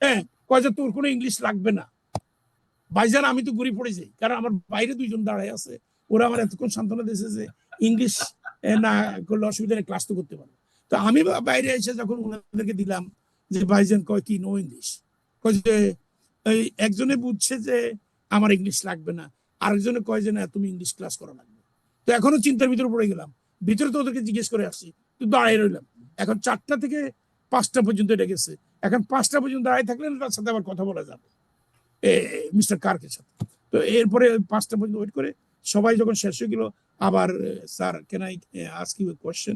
হ্যাঁ, কয় যে তোর কোনো ইংলিশ লাগবে না। ভাইজান আমি তো ঘুরে পড়ে যাই, কারণ আমার বাইরে 2জন দাঁড়ায় আছে, ওরা আমার এতক্ষণ সান্ত্বনা দিয়েছে যে ইংলিশ না করলে অসুবিধা নেই, ক্লাস তো করতে পারবো। তো আমি বাইরে এসে যখন ওনাদেরকে দিলাম যে ভাইজান কয় কি নো ইংলিশ, কয় যে এই একজনে বুঝছে যে আমার ইংলিশ লাগবে না, আরেকজনে কয় যে না তুমি ইংলিশ ক্লাস করা লাগবে। তো এখনো চিন্তার ভিতরে পড়ে গেলাম, ভিতরে তো ওদেরকে জিজ্ঞেস করে আসছি, তো দাঁড়ায় রইলাম। এখন 4টা থেকে 5টা পর্যন্ত এটা গেছে, এখন 5টা পর্যন্ত দাঁড়ায় থাকলে তার সাথে আবার কথা বলা যাবে মিস্টার কার্কের সাথে। তো এরপরে 5টা পর্যন্ত ওয়েট করে সবাই যখন শেষ হয়ে গেল, আবার sir can I ask you a question,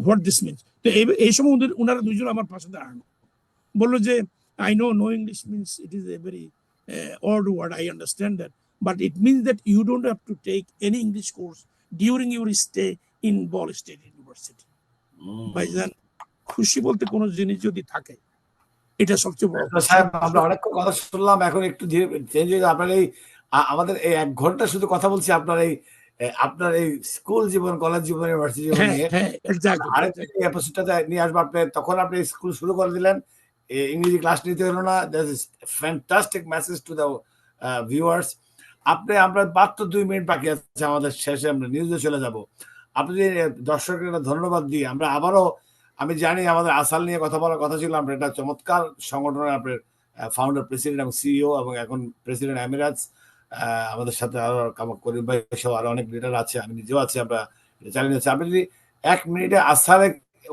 what this means. তো এই সময় ওনারা 2জন আমার পাশে দাঁড়ানো, বললো যে I know no English means it is a very odd word, I understand that, but it means that you don't have to take any English course during your stay in Ball State University. ভাইজান খুশি বলতে কোনো জিনিস যদি থাকে, এটা সবচেয়ে বড়। সাহেব আমরা অনেক কথা শুনলাম, এখন একটু চেঞ্জ হয়ে আপনার এই আমাদের এই 1 ঘন্টা শুধু কথা বলছি আপনার এই স্কুল জীবন, কলেজ জীবন, ইউনিভার্সিটি জীবন নিয়ে। আরেকটা এপিসোডটাতে নিয়ে আসবো আপনি, তখন আপনি স্কুল শুরু করে দিলেন, ইংরেজি ক্লাস নিতে হলো না। That is fantastic message to the viewers. আমরা মাত্র 2 মিনিট বাকি আছে আমাদের শেষে, আমরা নিউজে চলে যাব। আপনি যে দর্শকের ধন্যবাদ দিয়ে আমরা আবারও, আমি জানি আমাদের আসাল নিয়ে কথা বলার কথা ছিল, আমরা একটা চমৎকার সংগঠনের আপনার ফাউন্ডার, প্রেসিডেন্ট এবং সিইও, এবং এখন প্রেসিডেন্ট এমিরাটস। আমাদের সাথে আরো করিম ভাই সহ আরো অনেক লিডার আছে, আমি নিজেও আছি, আমরা চালিয়ে যাচ্ছি। আপনি যদি 1 মিনিটে আসালে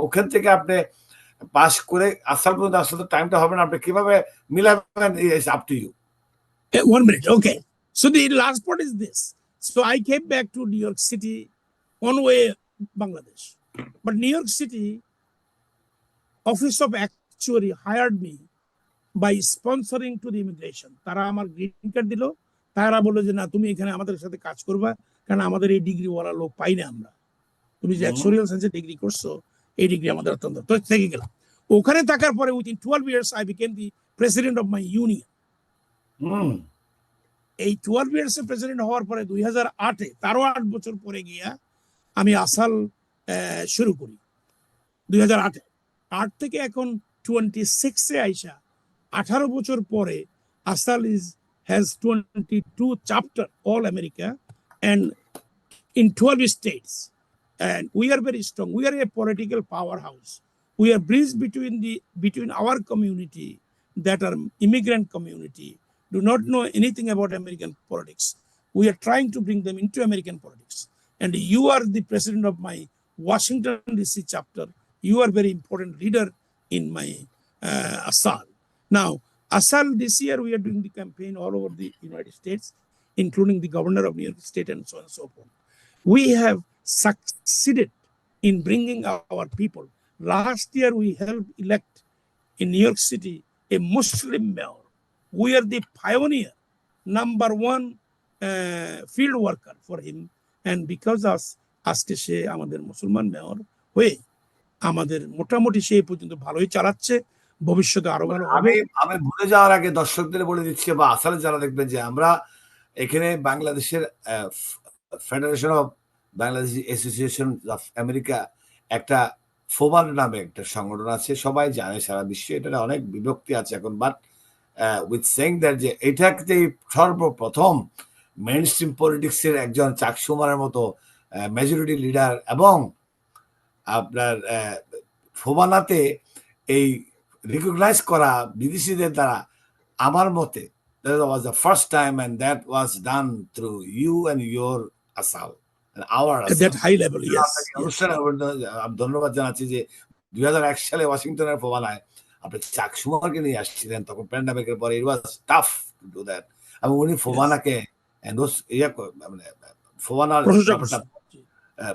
ওখান থেকে আপনি পাস করে আসাল পর্যন্ত আসলে টাইমটা হবে না, আপনি কিভাবে মিলাবেন, it's up to you. 1 minute, okay. So the last part is this. So I came back to New York City on way Bangladesh, but New York City Office of Actuary hired me by sponsoring to the immigration. তারা আমার green card দিল, তারা বললো যে না তুমি এখানে আমাদের সাথে কাজ করবা, কারণ আমাদের এই ডিগ্রি ওয়ালা লোক পাই না আমরা, তুমি যে অ্যাকচুয়ারিয়াল সায়েন্সে ডিগ্রি করছো এই ডিগ্রি আমাদের অত্যন্ত। তো থেকে গেলাম ওখানে থাকার পরে within 12 years I became the president of my union. এই 12 years এর প্রেসিডেন্ট হওয়ার পরে 2008-এ, তারও 8 বছর পরে গিয়া আমি আসাল শুরু করি 2008-এ। 8 থেকে এখন 26-এ আইসা 18 বছর পরে Asal has 22 chapter all America, and in 12 states. And we are very strong. We are a political powerhouse. We are bridge between our community that are immigrant community, do not know anything about American politics. We are trying to bring them into American politics. And you are the president of my Washington DC chapter. You are very important leader in my ASAL. Now, ASAL this year, we are doing the campaign all over the United States, including the governor of New York State and so on and so forth. We have succeeded in bringing our people. Last year, we helped elect in New York City a Muslim mayor. We are the pioneer, number one field worker for him. And because আজকে সে আমাদের মুসলমান mayor হয়ে আমাদের মোটামুটি সেই পর্যন্ত ভালোই চালাচ্ছে, ভবিষ্যতে আরো ভালো হবে। আমি ভুলে যাওয়ার আগে দর্শকদের বলে দিচ্ছি বা আসলে যারা দেখবেন যে আমরা এখানে বাংলাদেশের federation of Bangladesh association of America একটা ফোবান নামে একটা সংগঠন আছে, সবাই জানে সারা বিশ্বে, এটা অনেক বিভক্তি আছে এখন, বাট উইথ সেইং দ্যাট যে এটাকে সর্বপ্রথম মেইন স্ট্রিম পলিটিক্সের একজন চাকসুমারের মতো মেজরিটি লিডার এবং আপনার ফোবানাতে এই রিকগনাইজ করা বিদেশিদের দ্বারা, আমার মতে that was the first time, and that was done through you and your ASAL and our at that high level. Yes. অনুষ্ঠানে ধন্যবাদ জানাচ্ছি যে 2001 সালে ওয়াশিংটনের ফোবানায় আপনি চাকসুমারকে নিয়ে আসছিলেন, তখন প্যান্ডামিকের পরে it was tough to do that, এবং উনি ফোবানাকে মানে ফোবানার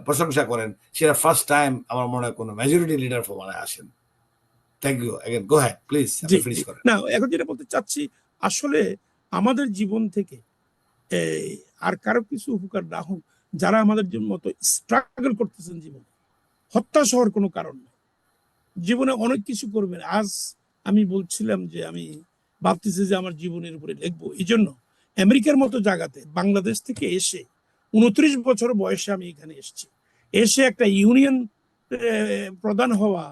প্রশংসা করেন। সেটা ফার্স্ট টাইম আমার মনে হয় কোনো মেজরিটি লিডার ফোবানায় আসেন। Thank you again, go ahead please, finish করেন। না, এখন যেটা বলতে চাচ্ছি, আসলে আমাদের জীবন থেকে আর কারো কিছু উপকার না হোক, যারা আমাদের মতো স্ট্রাগল করতেছেন জীবনে, হতাশ হওয়ার কোনো কারণ নেই, জীবনে অনেক কিছু করবেন। আজ আমি বলছিলাম যে আমি ভাবতেছি যে আমার জীবনের উপরে লিখবো, এই জন্য আমেরিকার মতো জায়গাতে বাংলাদেশ থেকে এসে 29 বছর বয়সে আমি এখানে এসেছি, এসে একটা ইউনিয়ন প্রধান হওয়া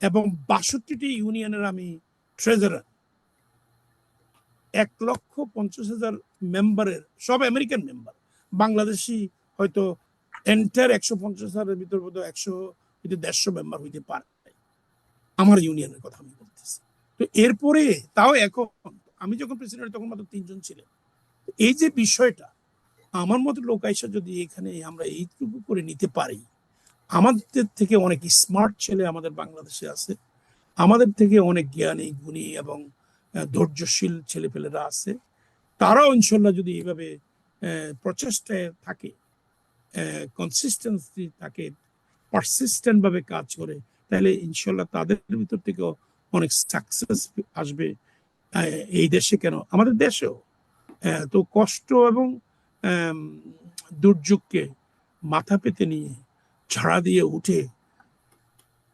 এবং 62টি ইউনিয়নের আমি ট্রেজারার, 1,50,000 মেম্বারের, সব আমেরিকান মেম্বার, বাংলাদেশি হয়তো এন্টার 150,000-এর ভিতর বোধ 100-150 মেম্বার হইতে পারে আমার ইউনিয়নের কথা আমি বলতেছি। তো এরপরে তাও এখন আমি যখন প্রেসিডেন্ট তখন মাত্র 3 জন ছিলেন। এই যে বিষয়টা, আমার মতো লোক আইসা যদি এখানে আমরা এইটুকু করে নিতে পারি, আমাদের থেকে অনেক স্মার্ট ছেলে আমাদের বাংলাদেশে আছে, আমাদের থেকে অনেক জ্ঞানী গুণী এবং ধৈর্যশীল ছেলেপেলেরা আছে, তারাও ইনশাল্লাহ যদি এইভাবে প্রচেষ্টায় থাকে, কনসিস্টেন্সি থাকে, পারসিস্টেন্ট ভাবে কাজ করে, তাহলে ইনশাল্লাহ তাদের ভিতর থেকেও অনেক সাকসেস আসবে এই দেশে, কেন আমাদের দেশেও। তো কষ্ট এবং দুর্যোগকে মাথা পেতে নিয়ে ঝাড়া দিয়ে উঠে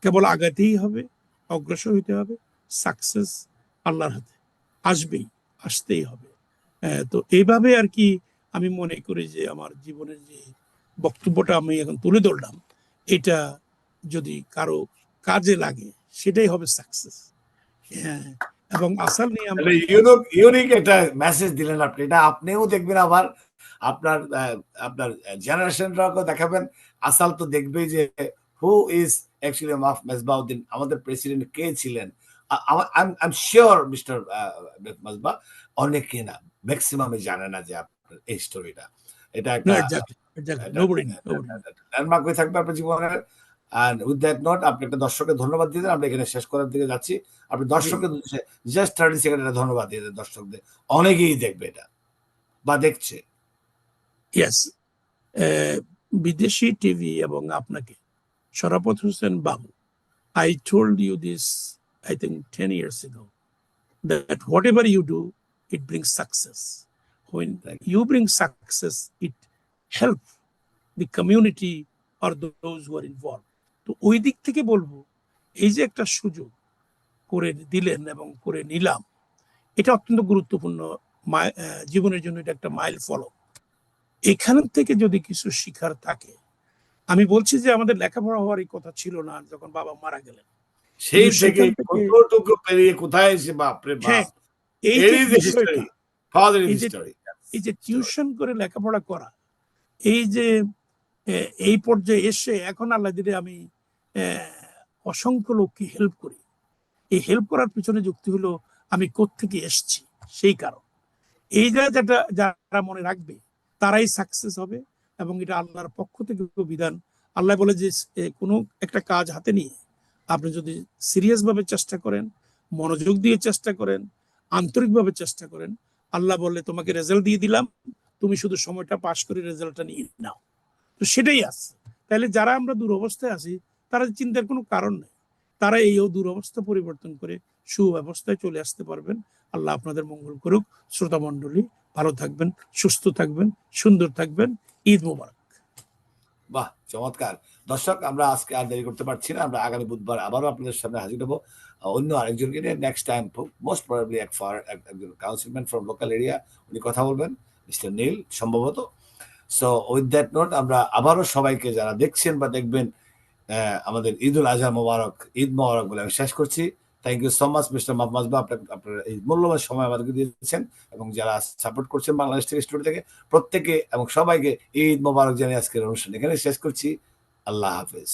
কেবল আগাতেই হবে, অগ্রসর হইতে হবে, সাকসেস আল্লাহর হাতে আসবেই, আসতেই হবে। তো এইভাবে আর কি আমি মনে করি যে আমার জীবনের যে বক্তব্যটা আমি এখন তুলে ধরলাম, এটা যদি কারো কাজে লাগে সেটাই হবে সাকসেস। এবং আসল নিয়ে আমরা ইউনিক একটা মেসেজ দিলেন আপনি, এটা আপনিও দেখবেন, আবার আপনার জেনারেশনরাও দেখাবেন। আসাল তো দেখবেই যে হু ইজ অ্যাকচুয়ালি মেজবাউদ্দিন, আমাদের প্রেসিডেন্ট কে ছিলেন। I am sure mister Mezba অনেকে না, ম্যাক্সিমামে জানে না যে আপনার এই স্টোরিটা। এটা একটা ল্যান্ডমার্ক হয়ে থাকবে আপনার জীবনের। And with that note, আপনি একটা দর্শককে ধন্যবাদ দিয়ে দেন, আমরা এখানে শেষ করার দিকে যাচ্ছি। আপনি দর্শককে জাস্ট 30 সেকেন্ডে ধন্যবাদ দিয়ে দেন দর্শকদের, অনেকেই দেখবে এটা বা দেখছে। ইয়েস, বিদেশি টিভি এবং আপনাকে শরাফত হোসেন বাবু, I told you this I think 10 years ago that whatever you do, it brings success. When you bring success, it helps the community or those who are involved. তো ওই দিক থেকে বলবো, এই যে একটা সুযোগ করে দিলেন এবং করে নিলাম, এটা অত্যন্ত গুরুত্বপূর্ণ জীবনের জন্য, এটা একটা মাইল ফলক। এখান থেকে যদি কিছু শিখার থাকে, আমি বলছি যে আমাদের লেখাপড়া হওয়ার কথা ছিল না যখন বাবা মারা গেলেন, সেই থেকে কতটুকু পেরিয়ে কোথায় এসে বাপরে বাপ, এই যে টিউশন করে লেখাপড়া করা, এই যে এই পর্যায়ে এসে এখন আল্লাহ দিলে আমি অসংখ্য লোককে হেল্প করি। এই হেল্প করার পিছনে যুক্তি হলো আমি কোত্থেকে এসছি সেই কারণ। এইটা যেটা যারা মনে রাখবে তারাই সাকসেস হবে, এবং এটা আল্লাহর পক্ষ থেকে বিধান। আল্লাহ বলে যে কোনো একটা কাজ হাতে নিয়ে আপনি যদি সিরিয়াস ভাবে চেষ্টা করেন, মনোযোগ দিয়ে চেষ্টা করেন, আন্তরিকভাবে চেষ্টা করেন, আল্লাহ বলে তোমাকে রেজাল্ট দিয়ে দিলাম, তুমি শুধু সময়টা পাশ করে রেজাল্টটা নিয়ে নাও। তো সেটাই আছে। তাহলে যারা আমরা দুরবস্থায় আছি তারা চিন্তার কোনো কারণ নেই, তারা এই দুরবস্থা পরিবর্তন করে সুব্যবস্থায় চলে আসতে পারবেন। আল্লাহ আপনাদের মঙ্গল করুক। শ্রোতা মণ্ডলী ভালো থাকবেন, সুস্থ থাকবেন, সুন্দর থাকবেন। ঈদ মোবারক। বাহ, চমৎকার। দর্শক, আমরা আজকে আর দেরি করতে পারছি না, আমরা আগামী বুধবার আবারও আপনাদের সামনে হাজির হবো অন্য আরেকজনকে নিয়ে। নেক্সট টাইম মোস্ট প্রবাবলি একজন কাউন্সিলম্যান ফ্রম লোকাল এরিয়া, উনি কথা বলবেন, মিস্টার নীল সম্ভবত। সো উইথ দ্যাট নোট আমরা আবারও সবাইকে যারা দেখছেন বা দেখবেন আমাদের ঈদ উল আজহা মোবারক, ঈদ মোবারক বলে আমি শেষ করছি। Thank you so much mister মাহমাজবা, আপনার এই মূল্যবান সময় আমাদেরকে দিয়েছেন, এবং যারা সাপোর্ট করছেন বাংলাদেশ থেকে, স্টুডিও থেকে, প্রত্যেকে এবং সবাইকে ঈদ মোবারক জানিয়ে আজকের অনুষ্ঠান এখানে শেষ করছি। আল্লাহ হাফেজ।